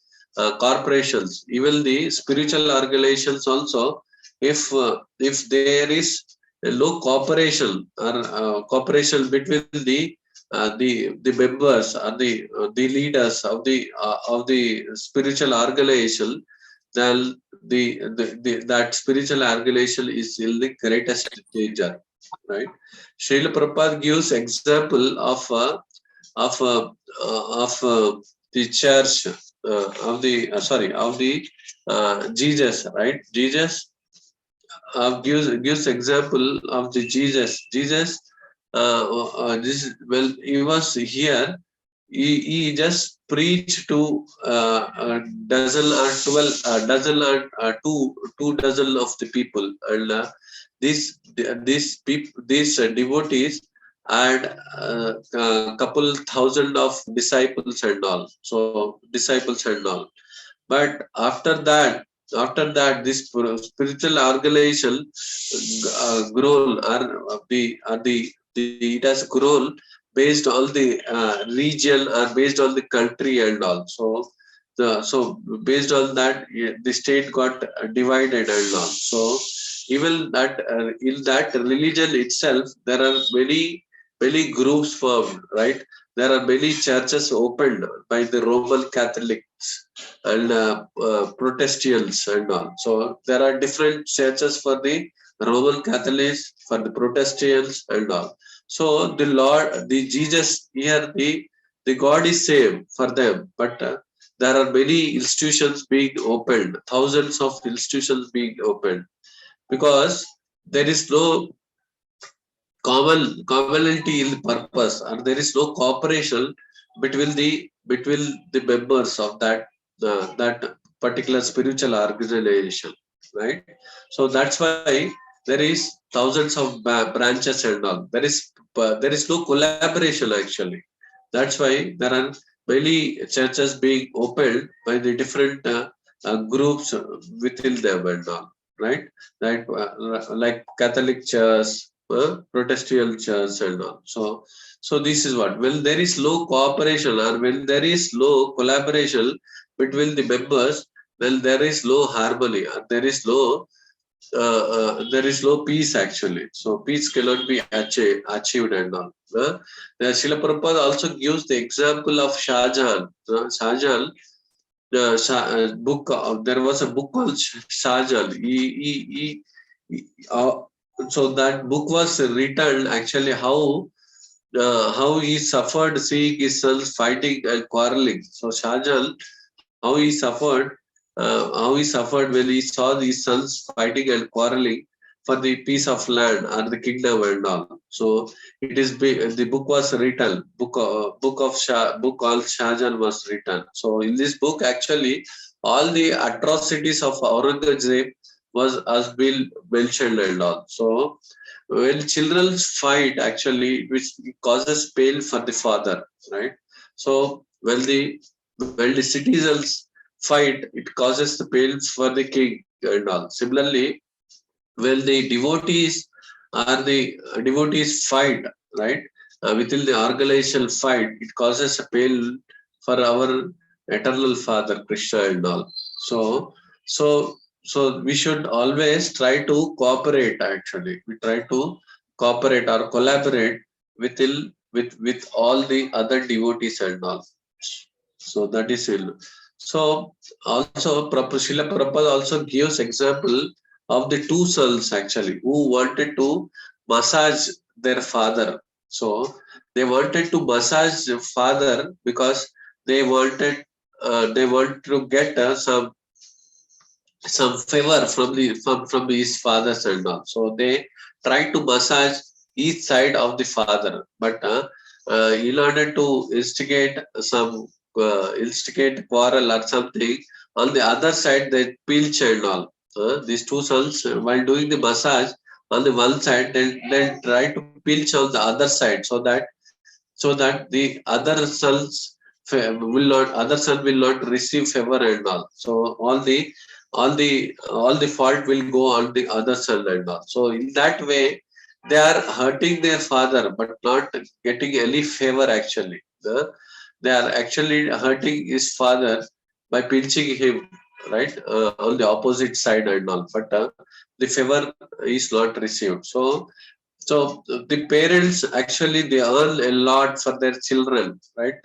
[SPEAKER 1] corporations, even the spiritual organizations also. If there is a low cooperation or cooperation between the members or the leaders of the spiritual organization, that spiritual organization is in the greatest danger, right? Srila Prabhupada gives example of uh, the church of the Jesus, right? Jesus gives example of the Jesus. Jesus, well, he was here. He just preached to a dozen or 12, dozen or two dozen of the people, and these devotees had a couple thousand of disciples and all. So disciples and all. But after that, this spiritual organization grown it has grown based on the region or based on the country and all. So based on that, the state got divided and all. So even that in that religion itself, there are many groups formed, right? There are many churches opened by the Roman Catholics and Protestants and all. So there are different churches for the Roman Catholics, for the Protestants and all. So the Lord, the Jesus here, the God is same for them, but there are many institutions being opened, thousands of institutions being opened, because there is no commonality in purpose, and there is no cooperation between the members of that particular spiritual organization, right? So that's why there is thousands of branches and all. There is no collaboration actually. That's why there are many churches being opened by the different groups within them and all, right? Like Catholic Church, Protestant church and all. So this is what, when there is low cooperation or when there is low collaboration between the members, well, there is low harmony, or there is low peace actually. So peace cannot be achieved and all. The Srila Prabhupada also gives the example of Shah Jahan. Shah Jahan, book. There was a book called Shah Jahan. So that book was written actually how he suffered seeing his sons fighting and quarreling. So Shah Jahan, how he suffered when he saw these sons fighting and quarreling for the piece of land or the kingdom and all. So the book was written. Book called Shah Jahan was written. So in this book, actually, all the atrocities of Aurangzeb has been mentioned and all. So when children fight, actually, which causes pain for the father, right? So when the citizens fight, it causes the pain for the king and all. Similarly, when the devotees fight, right? Within the organizational fight, it causes a pain for our eternal Father Krishna and all. So we should always try to cooperate. Actually, we try to cooperate or collaborate with all the other devotees and all. So that is it. So also, Srila Prabhupada also gives example of the two sons actually who wanted to massage their father. So they wanted to massage the father because they want to get some favor from his fathers and all. So they try to massage each side of the father, but in order to instigate quarrel or something, on the other side they pilch and all. These two sons, while doing the massage on the one side, they'll try to pilch on the other side, so that the other son will not receive favor and all. So all the fault will go on the other son and all. So in that way, they are hurting their father, but not getting any favor actually. They are actually hurting his father by pinching him, right, on the opposite side and all. But the favor is not received. So the parents actually they earn a lot for their children, right?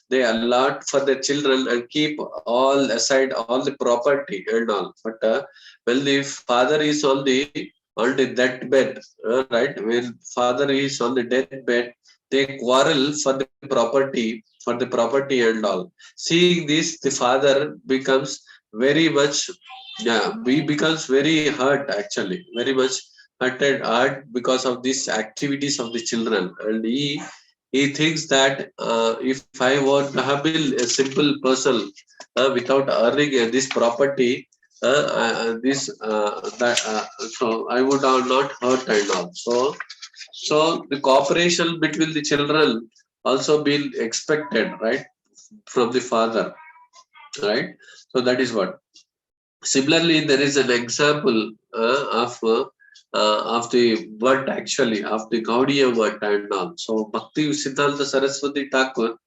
[SPEAKER 1] they allot for their children and keep all aside all the property and all. But when the father is on the deathbed, right? When father is on the deathbed, they quarrel for the property and all. Seeing this, the father becomes very much, yeah, he becomes very hurt actually, very much hurt because of these activities of the children, and he thinks that if I would have been a simple person without earning this property, this that so I would have not hurt and all. So the cooperation between the children also been expected, right, from the father, right? So that is what. Similarly, there is an example of the word actually of the Gaudiya word and all. So Bhakti Siddhanta Saraswati Thakur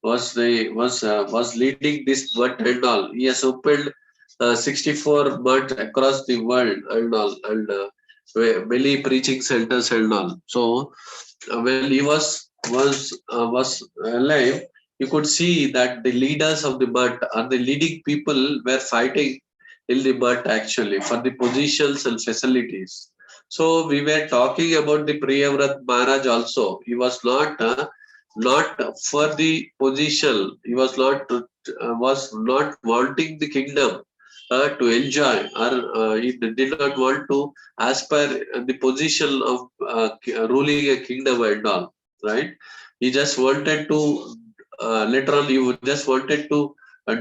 [SPEAKER 1] was leading this word and all. He has opened 64 mud across the world and all, and many preaching centers and all. So when he was alive, you could see that the leaders of the mud or the leading people were fighting in the mud actually for the positions and facilities. So we were talking about the Priyavrat Maharaj also. He was not for the position. He was not wanting the kingdom to enjoy, or he did not want to aspire the position of ruling a kingdom and all. Right? He just wanted to literally. He just wanted to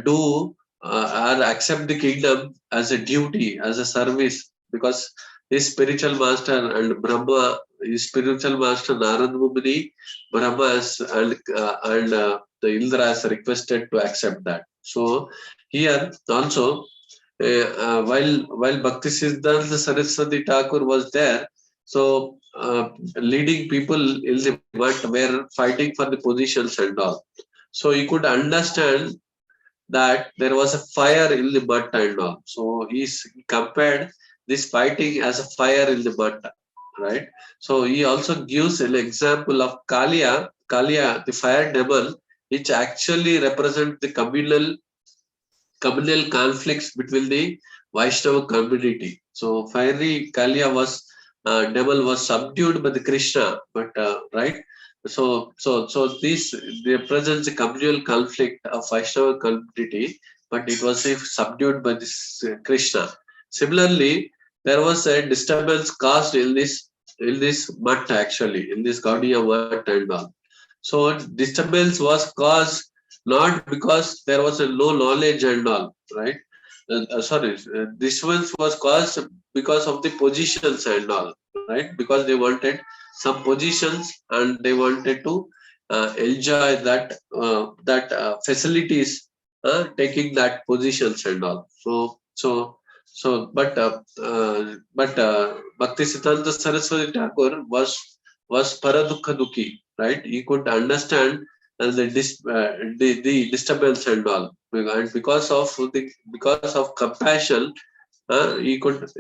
[SPEAKER 1] do or accept the kingdom as a duty, as a service, because his spiritual master and Brahma, his spiritual master Narad Muni, Brahmas and the Indras requested to accept that. So here also, while Bhakti Siddhanta Saraswati Thakur was there, so leading people in the but were fighting for the positions and all. So you could understand that there was a fire in the butt and all. So he compared this fighting as a fire in the butt, right? So he also gives an example of Kalia, the fire devil, which actually represents the communal conflicts between the Vaishnava community. So fiery Kalia devil was subdued by the Krishna, but right. So this represents a communal conflict of Vaishnava community, but it was subdued by this Krishna. Similarly, there was a disturbance caused in this mutt actually, in this Gaudiya mutt and all. So disturbance was caused not because there was a low knowledge and all, right? Disturbance was caused because of the positions and all, right? Because they wanted some positions and they wanted to enjoy that facilities, taking that positions and all. But Bhakti Siddhanta Saraswati Thakur was paradukha dukhi, right? He could understand the disturbance and all, and because of compassion, he could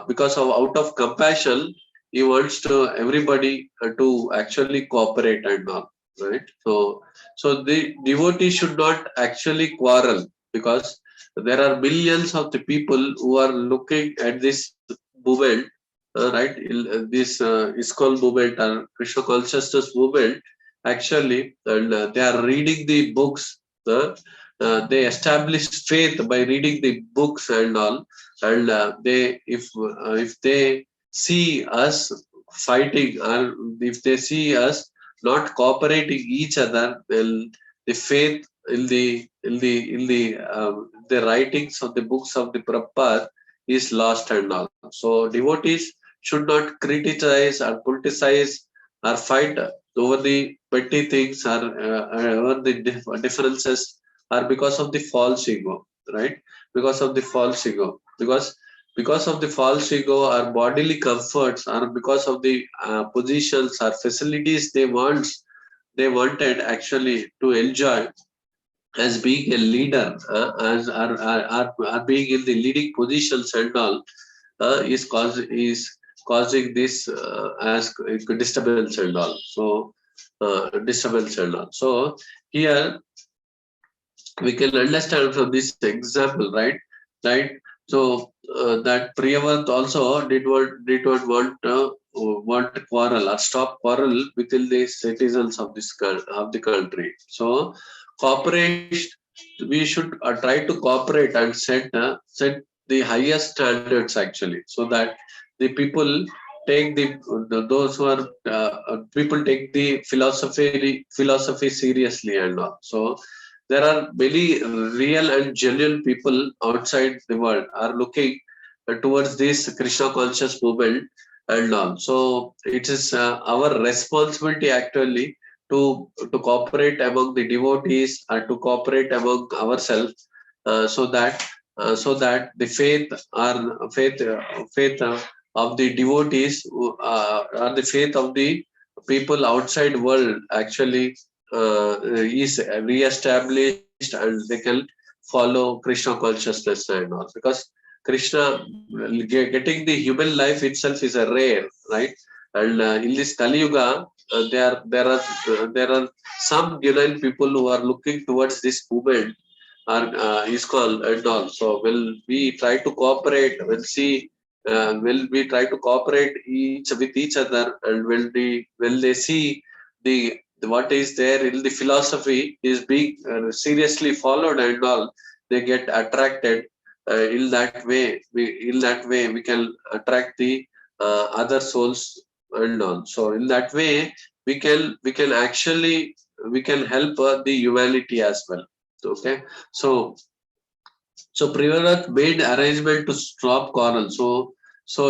[SPEAKER 1] because of out of compassion he wants to everybody to actually cooperate and all, right? So the devotee should not actually quarrel, because there are millions of the people who are looking at this movement, right? This ISKCON movement or Krishna consciousness movement, actually, and they are reading the books. They establish faith by reading the books and all, and if they see us fighting, or if they see us not cooperating each other, then the faith in the writings of the books of the Prabhupada is lost and all. So devotees should not criticize or politicize or fight over the petty things, or over the differences, or because of the false ego, right? Because of the false ego, because of the false ego or bodily comforts, or because of the positions or facilities they wanted actually to enjoy as being a leader, as are being in the leading positions and all, is causing this as disturbance and all. disturbance and all. So here we can understand from this example, right? So that Priyavat also did not want to quarrel or stop quarrel within the citizens of of the country. So cooperation, we should try to cooperate and set the highest standards actually, so that the people take those who are people take the philosophy seriously and all. So there are many real and genuine people outside the world are looking towards this Krishna conscious movement and all. So it is our responsibility actually to cooperate among the devotees and to cooperate among ourselves, so that the faith of the devotees or the faith of the people outside world actually is re-established, and they can follow Krishna consciousness and all. Because Krishna getting the human life itself is a rare, right? And in this Kali Yuga, there are some genuine people who are looking towards this movement are is called and all. So will we try to cooperate? Will we try to cooperate with each other, and will they see what is there in the philosophy is being seriously followed and all, they get attracted. In that way we can attract the other souls and all. So in that way we can actually we can help the humanity as well. Okay. So Privarath made arrangement to stop quarrel. So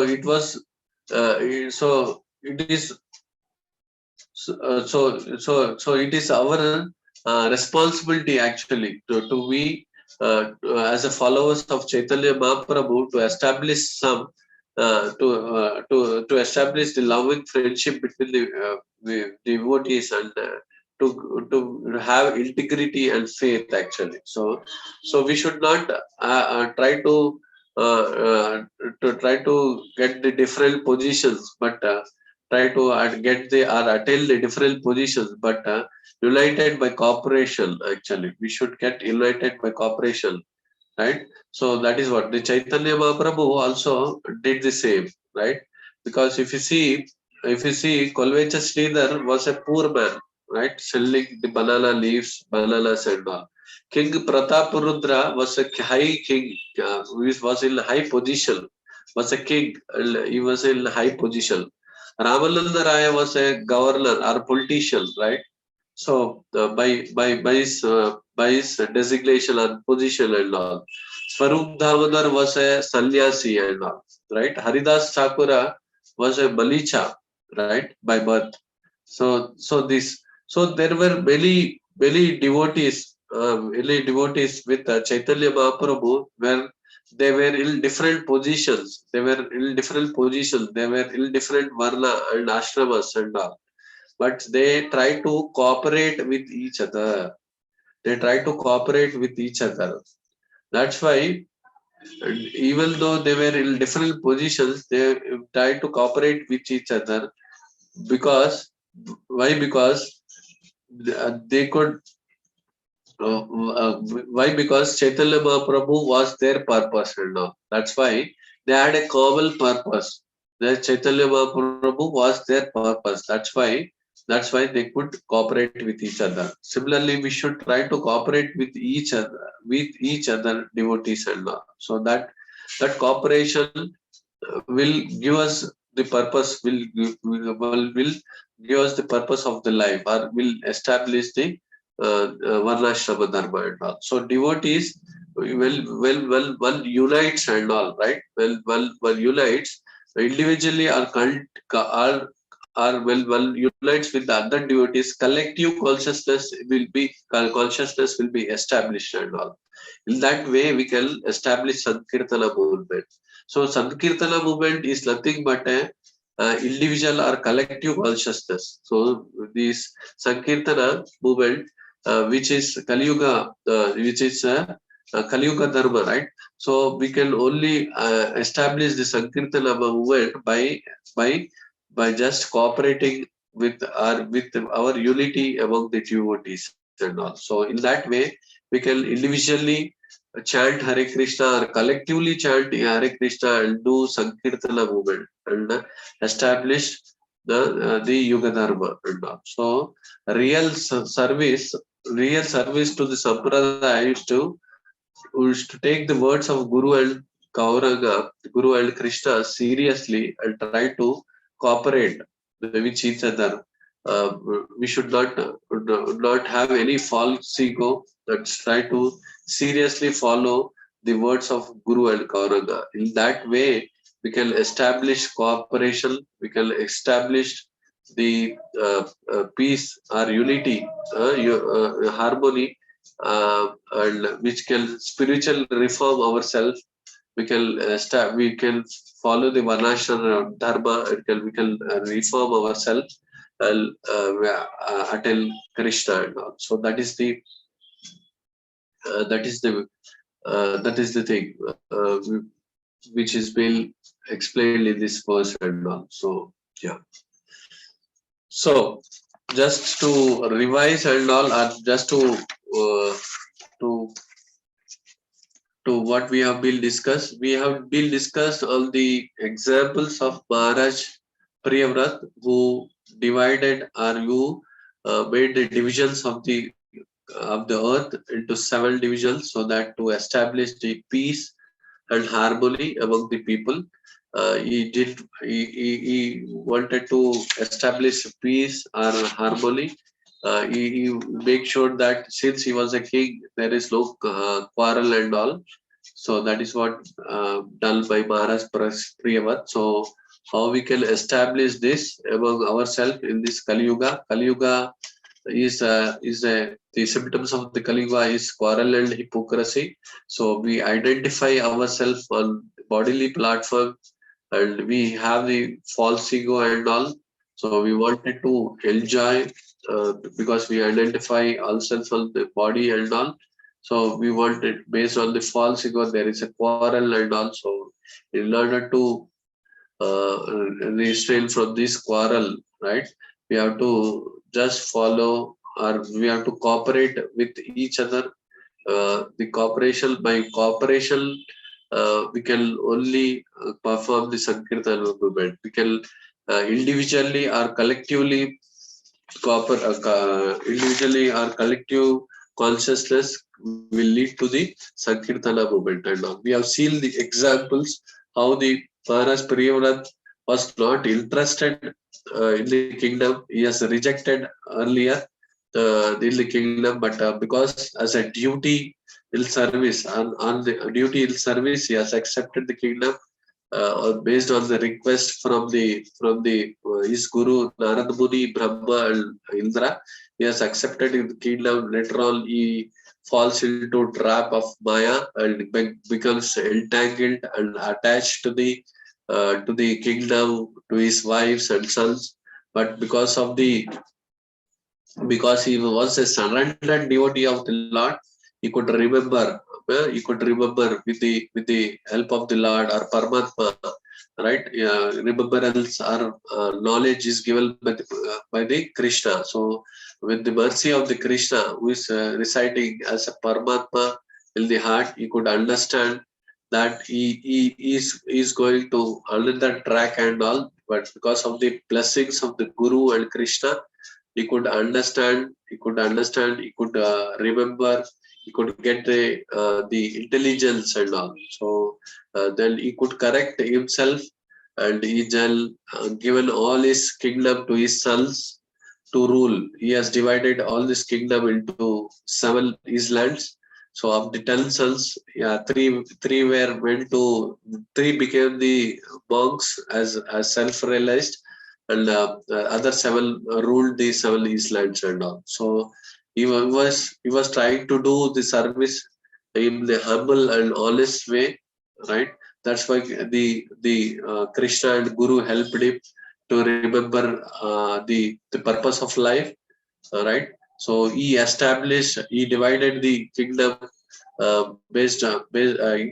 [SPEAKER 1] it was so it is so it is our responsibility actually to be as a followers of Chaitanya Mahaprabhu to establish to establish the loving friendship between the devotees, and to have integrity and faith actually. So we should not try to get the different positions, but try to get the or attain the different positions, but united by cooperation actually. We should get united by cooperation, right? So that is what the Chaitanya Mahaprabhu also did the same, right? Because if you see Kolvecha Sridhar was a poor man, right? Selling the banana leaves, bananas and all. King Pratapurudra was a high king, was in high position, was a king, he was in high position. Ramananda Raya was a governor or politician, right? So by his designation and position and all. Swarup Damodar was a sannyasi and all, right? Haridas Thakura was a Balicha, right, by birth. So there were many devotees with Chaitanya Mahaprabhu, where they were in different positions. They were in different positions. They were in different varna and ashramas and all, but they try to cooperate with each other. They try to cooperate with each other. That's why, even though they were in different positions, they try to cooperate with each other. Because why? Because they could. Why? Because Chaitanya Mahaprabhu was their purpose, and all. That's why they had a common purpose. The Chaitanya Mahaprabhu was their purpose. That's why they could cooperate with each other. Similarly, we should try to cooperate with each other devotees and all. So that cooperation will give us the purpose. Will give us the purpose of the life, or will establish the Varnashrama Dharma and all. So devotees one unites and all, right? Well unites individually, or one unites with the other devotees. Collective consciousness will be established and all. In that way, we can establish Sankirtana movement. So Sankirtana movement is nothing but a individual or collective consciousness. So this Sankirtana movement, which is Kali Yuga, Kali Yuga Dharma, right? So we can only establish the Sankirtana movement by just cooperating with our unity among the devotees and all. So in that way, we can individually chant Hare Krishna or collectively chant Hare Krishna and do Sankirtana movement and establish the Yuga Dharma and all. So real service to the Sampradaya is to take the words of Guru and Gauranga, Guru and Krishna seriously and try to cooperate with each other. We should not have any false ego. Let's try to seriously follow the words of Guru and Gauranga. In that way, we can establish cooperation. We can establish the peace or unity, harmony, and which can spiritual reform ourselves. We can follow the Varnashram Dharma and we can reform ourselves and attain Krishna and all. So that is the thing which is being explained in this verse and all. So yeah. So just to revise and all, or just to what we have been discussed. We have been discussed all the examples of Maharaj Priyavrat who divided or who made the divisions of the earth into 7 divisions so that to establish the peace and harmony among the people. He wanted to establish peace or harmony. He make sure that since he was a king, there is no quarrel and all. So that is what done by Maharaj Priyavat. So how we can establish this among ourselves in this Kali Yuga? Kali Yuga the symptoms of the Kali Yuga is quarrel and hypocrisy. So we identify ourselves on bodily platform and we have the false ego and all. So we wanted to enjoy because we identify ourselves on the body and all. So we wanted based on the false ego there is a quarrel and also in order to restrain from this quarrel, right? We have to just follow or we have to cooperate with each other. The cooperation by cooperation we can only perform the Sankirtan movement. We can individually or collectively individually or collective consciousness will lead to the Sankirtana movement and all. We have seen the examples how the Maharaj Priyavrat was not interested in the kingdom. He has rejected earlier in the kingdom, but because as a duty in service on the duty in service, he has accepted the kingdom based on the request from his guru Narada Muni, Brahma and Indra. He has accepted the kingdom. Later on, he falls into trap of Maya and becomes entangled and attached to the kingdom, to his wives and sons. But because he was a surrendered devotee of the Lord, he could remember. He could remember with the help of the Lord or Paramatma, right? Remembrance or knowledge is given by the Krishna. So with the mercy of the Krishna who is reciting as a Paramatma in the heart, he could understand that he is going to another track and all, but because of the blessings of the Guru and Krishna, he could understand, he could remember, he could get the intelligence and all. So then he could correct himself and he given all his kingdom to his sons to rule. He has divided all this kingdom into 7 islands. So of the 10 sons, three became the monks as self-realized, and other 7 ruled the 7 islands and all. So he was trying to do the service in the humble and honest way, right? That's why the Krishna and Guru helped him to remember the purpose of life, right? So he divided the kingdom he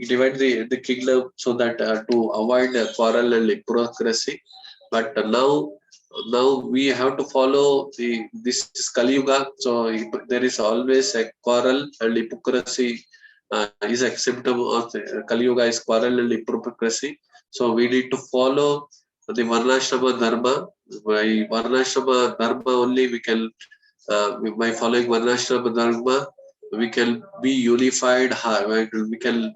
[SPEAKER 1] divided the kingdom so that to avoid quarrel and hypocrisy. But now now we have to follow this is Kali Yuga, so there is always a quarrel and hypocrisy is a symptom of the Kali Yuga is quarrel and hypocrisy. So we need to follow the Varnashrama Dharma. By Varnashrama Dharma only we can, by following Varnashrama Dharma, we can be unified, we can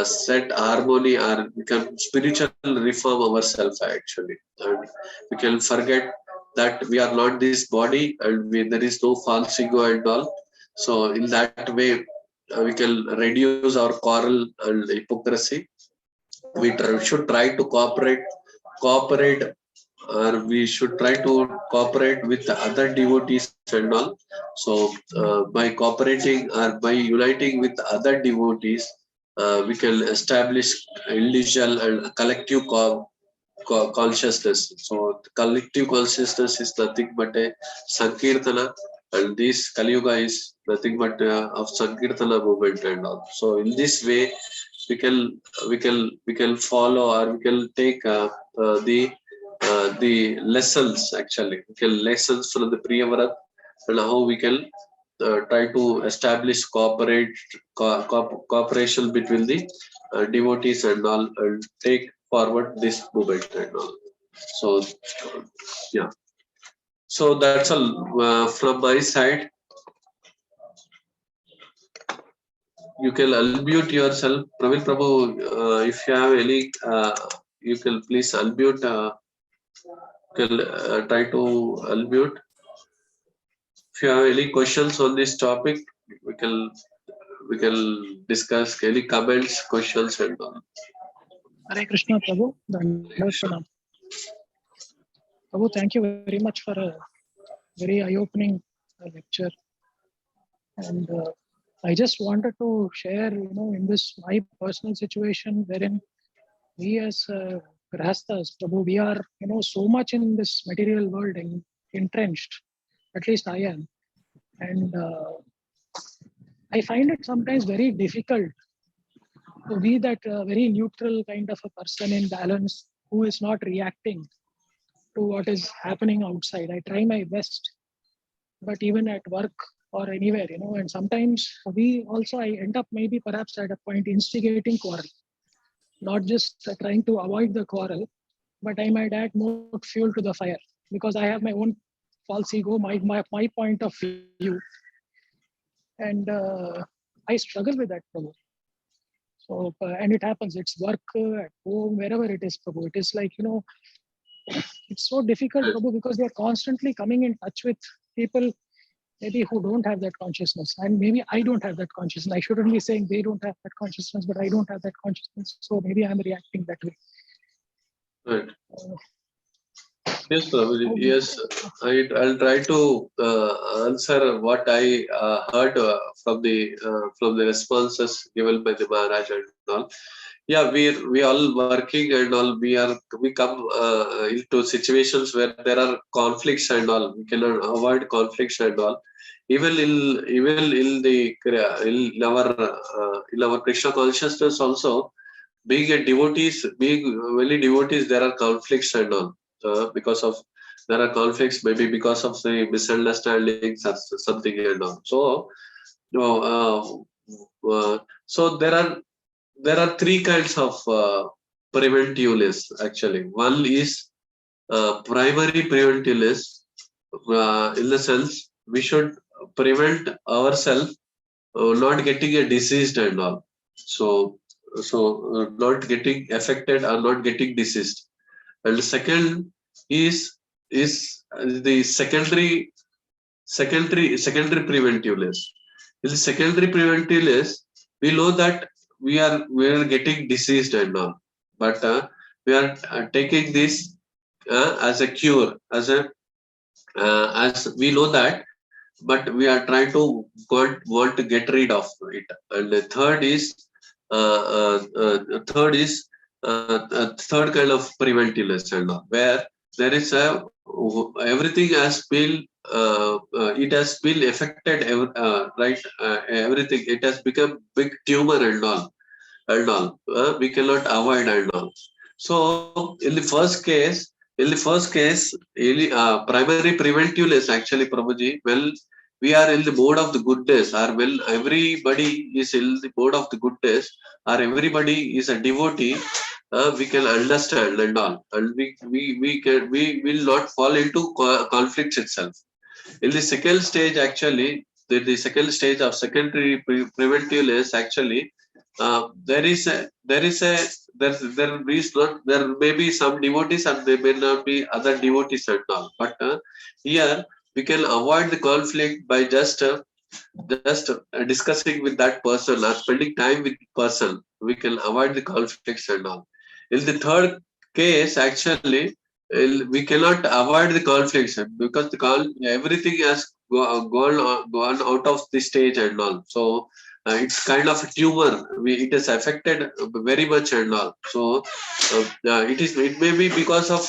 [SPEAKER 1] set harmony, or we can spiritual reform ourselves actually. And we can forget that we are not this body and there is no false ego and all. So in that way, we can reduce our quarrel and hypocrisy. We should try to cooperate, or we should try to cooperate with the other devotees and all. So by cooperating or by uniting with other devotees, we can establish individual and collective consciousness. So collective consciousness is nothing but a Sankirtana, and this Kali Yuga is nothing but of Sankirtana movement and all. So in this way, we can follow, or we can take the lessons actually. We can lessons from the Priyavrat, and how we can try to establish cooperation between the devotees and all, and take forward this movement and all. So yeah, so that's all from my side. You can unmute yourself, Praveen Prabhu. If you have any, you can please unmute. You can try to unmute. If you have any questions on this topic, we can discuss any comments, questions, and all.
[SPEAKER 3] Hare Krishna, Prabhu. Prabhu, thank you very much for a very eye-opening lecture. And I just wanted to share, in this my personal situation wherein we as Grahasthas, Prabhu, we are, so much in this material world and entrenched. At least I am. And I find it sometimes very difficult to be that very neutral kind of a person in balance who is not reacting to what is happening outside. I try my best, but even at work or anywhere, and sometimes I end up maybe perhaps at a point instigating quarrel, not just trying to avoid the quarrel, but I might add more fuel to the fire because I have my own false ego, my point of view. And I struggle with that, Prabhu. So, and it happens, it's work, at home, wherever it is, Prabhu. It is like, it's so difficult, Prabhu, because you're constantly coming in touch with people maybe who don't have that consciousness. And maybe I don't have that consciousness. I shouldn't be saying they don't have that consciousness, but I don't have that consciousness. So maybe I'm reacting that way.
[SPEAKER 1] Right. Yes, Prabhuji. Yes, I'll try to answer what I heard from the responses given by the Maharaj and all. Yeah, we all working and all. We come into situations where there are conflicts and all. We cannot avoid conflicts and all. Even in our Krishna consciousness also, being really devotees, there are conflicts and all. Because of there are conflicts, maybe because of the misunderstandings or something and all. So so there are three kinds of preventive lists actually. One is primary preventive list, in the sense we should prevent ourselves not getting a diseased and all. So not getting affected or not getting diseased. And the second is the secondary preventive list. In the secondary preventive list, we know that we are getting diseased and all, but we are taking this as a cure, as we know that, but we are trying to want to get rid of it. And the third is third kind of preventive list and all, where there is everything has been it has been affected, right, everything, it has become big tumor and all we cannot avoid and all. So in the first case, In the first case, primary preventive actually, Prabhuji, well, we are in the mode of the goodness, or well, everybody is in the mode of the goodness, or everybody is a devotee, we can understand and all, and we will not fall into conflicts itself. In the second stage, actually, the second stage of secondary preventive is actually there is a there is a there is not there may be some devotees and there may not be other devotees and all. But here we can avoid the conflict by just discussing with that person or spending time with person. We can avoid the conflicts and all. In the third case, actually, we cannot avoid the conflicts because everything has gone out of the stage and all. So it's kind of a tumor. It is affected very much and all. So it may be because of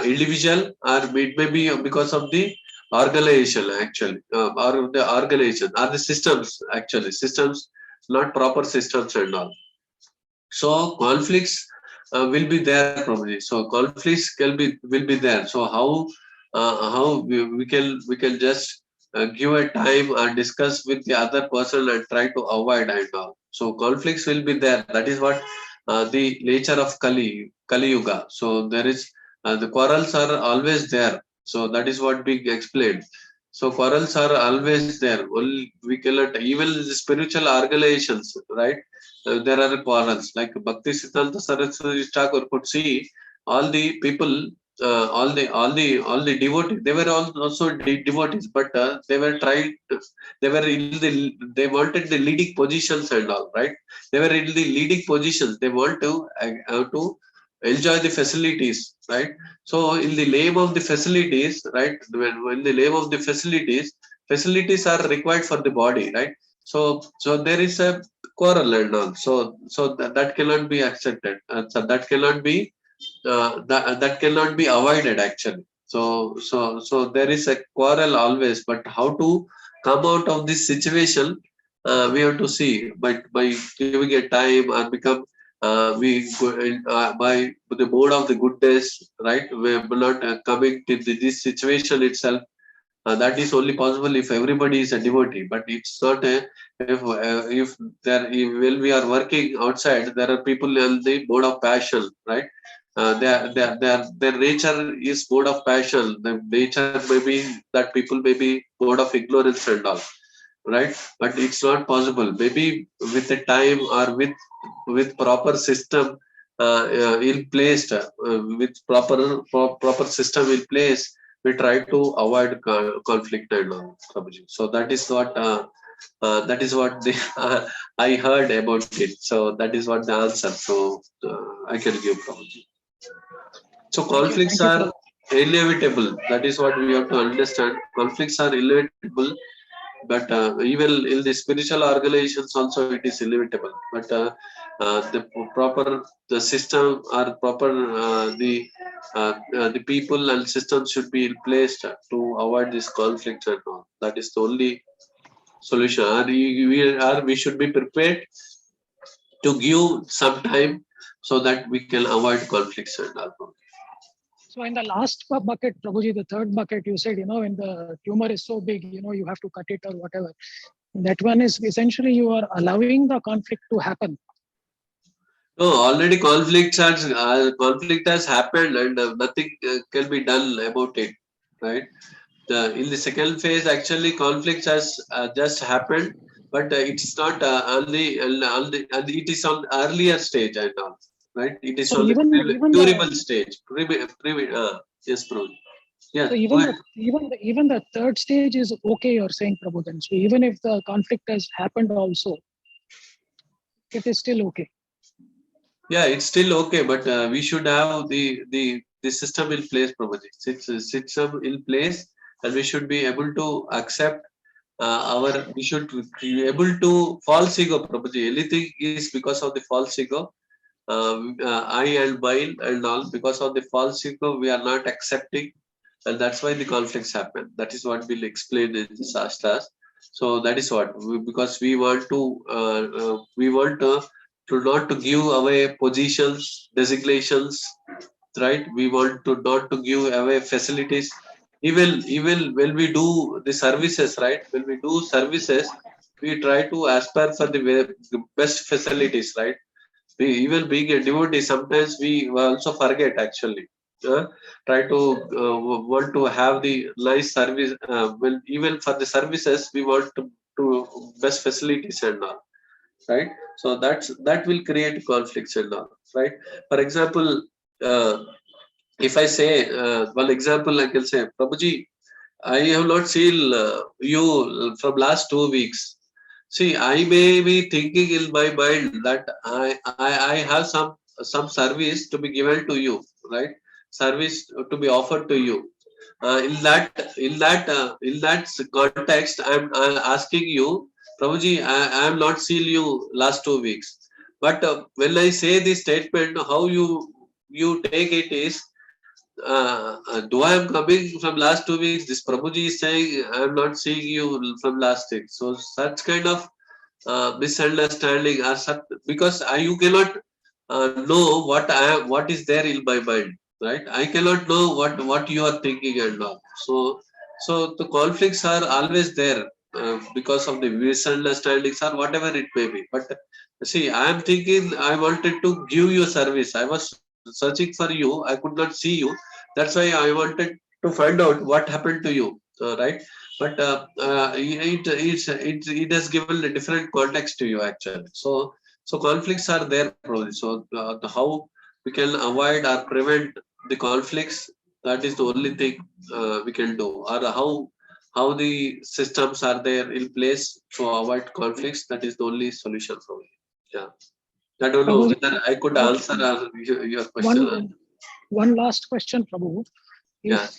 [SPEAKER 1] individual, or it may be because of the organization actually, or the organization or the systems, actually systems, not proper systems and all. So conflicts will be there probably. So conflicts will be there. So how we can just give a time and discuss with the other person and try to avoid and all. So conflicts will be there. That is what the nature of Kali Yuga. So there is the quarrels are always there. So that is what we explained. So quarrels are always there. We cannot, even the spiritual organizations, right? There are quarrels. Like Bhakti Siddhanta Saraswati Thakur could see all the people, all the devotees. They were all also devotees, but they were trying. They were in they wanted the leading positions and all, right? They were in the leading positions. They want to enjoy the facilities, right? So in the name of the facilities, right? When the name of the facilities are required for the body, right? So there is a quarrel and all. So that cannot be accepted. So that cannot be that cannot be avoided actually. So there is a quarrel always, but how to come out of this situation, we have to see by giving a time and become we go by the mode of the goodness, right? We are not coming to this situation itself. That is only possible if everybody is a devotee, but it's not a if when we are working outside, there are people in the mode of passion, right? Their nature is mode of passion. The nature may be that people may be mode of ignorance and all, right? But it's not possible. Maybe with the time or with proper system in place, with proper system in place, we try to avoid conflict and all, Prabhuji. So that is what the, I heard about it. So that is what the answer. So I can give, Prabhuji. So conflicts
[SPEAKER 3] Thank you
[SPEAKER 1] are inevitable. That is what we have to understand. Conflicts are inevitable, but even in the spiritual organizations also it is inevitable. But the proper the system or proper the people and systems should be in place to avoid this conflict and all. That is the only solution. We should be prepared to give some time so that we can avoid conflicts and all.
[SPEAKER 3] So in the last bucket, Prabhuji, the third bucket, you said, when the tumor is so big, you have to cut it or whatever. That one is essentially you are allowing the conflict to happen.
[SPEAKER 1] No, already conflict has happened and nothing can be done about it, right? In the second phase, actually, conflict has just happened, but it's not it is on earlier stage and all, right? It is
[SPEAKER 3] So
[SPEAKER 1] on the
[SPEAKER 3] even
[SPEAKER 1] curable
[SPEAKER 3] the
[SPEAKER 1] stage. Yes, bro. Yeah,
[SPEAKER 3] so
[SPEAKER 1] go ahead.
[SPEAKER 3] even the third stage is okay, you're saying, Prabhu. Then so even if the conflict has happened also, it is still okay.
[SPEAKER 1] Yeah, it's still okay, but we should have the system in place, Prabhuji. System in place, and we should be able to accept we should be able to false ego, Prabhuji. Anything is because of the false ego, I and mine and all. Because of the false ego, we are not accepting, and that's why the conflicts happen. That is what we'll explain in the Shastras. So that is what because we want to not to give away positions, designations, right? We want to not to give away facilities. Even when we do the services, right? When we do services, we try to aspire for the best facilities, right? We even being a devotee, sometimes we also forget actually. Try to want to have the nice service. Well, even for the services, we want to best facilities and all, right? So that will create conflicts and all, right? For example, uh, if I say one example, I can say, Prabhuji, I have not seen you from last 2 weeks. See, I may be thinking in my mind that I have some service to be given to you, right? Service to be offered to you. In that context, I'm asking you, Prabhuji, I am not seen you last 2 weeks. But when I say this statement, how you take it is, though I am coming from last 2 weeks, this Prabhuji is saying I am not seeing you from last week. So such kind of misunderstanding are such, because you cannot know what is there in my mind, right? I cannot know what you are thinking and all. So the conflicts are always there because of the misunderstandings or whatever it may be. But see, I am thinking I wanted to give you a service. I was searching for you. I could not see you. That's why I wanted to find out what happened to you, right? But it has given a different context to you actually. So conflicts are there, probably. So how we can avoid or prevent the conflicts, that is the only thing we can do. Or how the systems are there in place to avoid conflicts, that is the only solution, probably. Yeah, I don't know
[SPEAKER 3] Prabhuji,
[SPEAKER 1] whether I could answer your question.
[SPEAKER 3] one last question, Prabhu.
[SPEAKER 1] Yeah.
[SPEAKER 3] If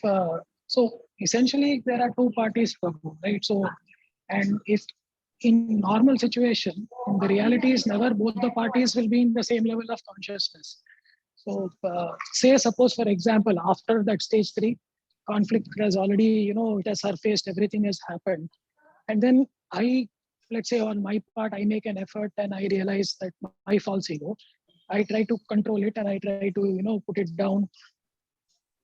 [SPEAKER 3] so, essentially there are two parties, Prabhu, right? So, and if in normal situation, the reality is never both the parties will be in the same level of consciousness. So, say suppose for example, after that stage 3, conflict has already, it has surfaced, everything has happened, and then let's say on my part, I make an effort and I realize that my false ego, I try to control it and I try to, put it down,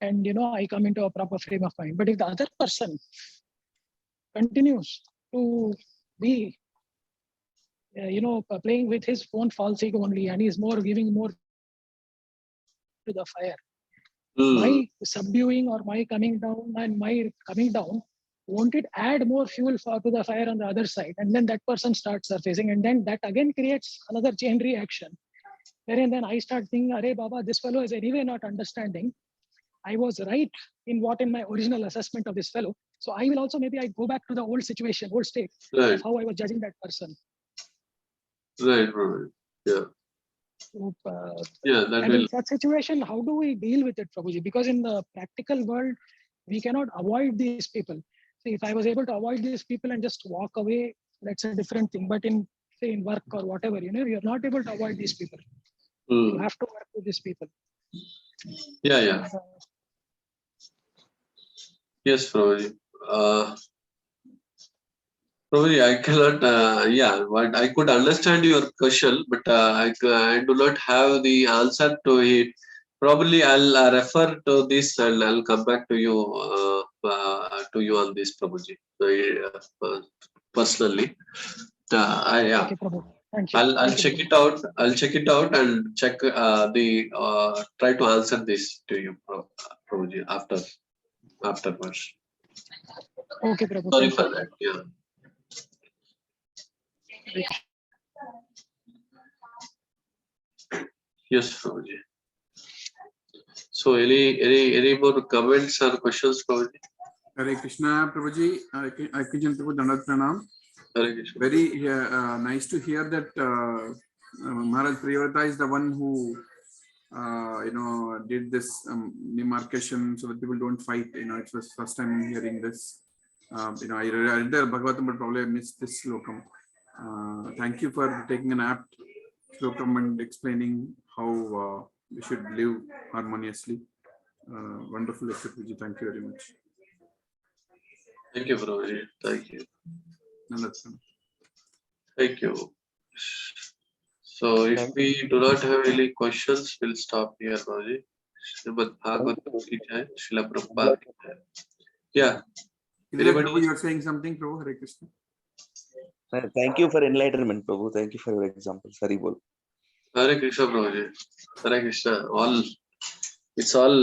[SPEAKER 3] and I come into a proper frame of mind. But if the other person continues to be playing with his own false ego only, and he's more giving more to the fire,
[SPEAKER 1] Hmm.
[SPEAKER 3] my subduing or my coming down and my coming down, won't it add more fuel to the fire on the other side? And then that person starts surfacing, and then that again creates another chain reaction, wherein then I start thinking, Arey Baba, this fellow is anyway not understanding. I was right in my original assessment of this fellow. So I will also, maybe I go back to the old situation, old state
[SPEAKER 1] Right.
[SPEAKER 3] of how I was judging that person.
[SPEAKER 1] Right. Right. Yeah.
[SPEAKER 3] So,
[SPEAKER 1] Yeah. That
[SPEAKER 3] and
[SPEAKER 1] will.
[SPEAKER 3] in such situation, how do we deal with it, Prabhuji? Because in the practical world, we cannot avoid these people. See, if I was able to avoid these people and just walk away, that's a different thing. But in, say, in work or whatever, you're not able to avoid these people. You have to work with these people.
[SPEAKER 1] Yeah. Yeah. Yes, Prabhuji. Probably I cannot, yeah, but I could understand your question, but I do not have the answer to it. Probably I'll refer to this and I'll come back to you on this, Prabhuji, personally. Yeah,
[SPEAKER 3] Okay, Prabhu. Thank you.
[SPEAKER 1] I'll
[SPEAKER 3] Thank you,
[SPEAKER 1] check
[SPEAKER 3] Prabhu.
[SPEAKER 1] it out. I'll check it out and check try to answer this to you, Prabhuji, afterwards.
[SPEAKER 3] Okay, Prabhu.
[SPEAKER 1] Sorry
[SPEAKER 3] Thank
[SPEAKER 1] for
[SPEAKER 3] you.
[SPEAKER 1] that. Yeah. Yes, Prabhuji. So any more comments or questions, Prabhuji?
[SPEAKER 2] Hare Krishna, Prabhuji. Akinchana Prabhu, Dandat Pranam.
[SPEAKER 1] Hare Krishna.
[SPEAKER 2] Very nice to hear that Maharaj Priyavrata is the one who did this demarcation so that people don't fight. It was first time I'm hearing this. I read the Bhagavatam, but probably I missed this slokam. Thank you for taking an apt slokam and explaining how we should live harmoniously. Wonderful lecture, Prabhuji. Thank you very much.
[SPEAKER 1] Thank you, Prabhuji. Thank you.
[SPEAKER 2] Namaskar.
[SPEAKER 1] Thank you. So if we do not have any questions, we'll stop here, Prabhuji. Srimad Bhagavatam ki jai, Srila Prabhupada ki jai. Yeah.
[SPEAKER 2] Prabhu, you are saying something, Prabhu? Hare Krishna.
[SPEAKER 4] Thank you for enlightenment, Prabhu. Thank you for your examples. Hari bol.
[SPEAKER 1] Hare Krishna, Prabhuji. Hare Krishna. It's all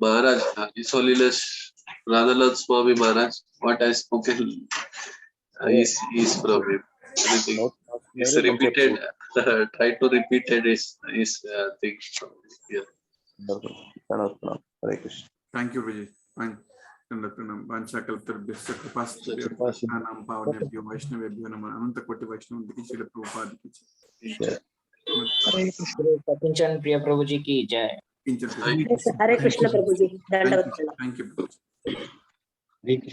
[SPEAKER 1] Maharaj. His Holiness Radhanand Swami Maharaj. What I spoken is from him. Anything. It's repeated. Try to repeat it is thing. Yeah.
[SPEAKER 4] Hare Krishna.
[SPEAKER 2] Thank you, Vijay. Fine.
[SPEAKER 5] Akinchana Priya Prabhuji ki jai.
[SPEAKER 2] Thank
[SPEAKER 5] Hare Krishna Prabhuji.
[SPEAKER 2] you.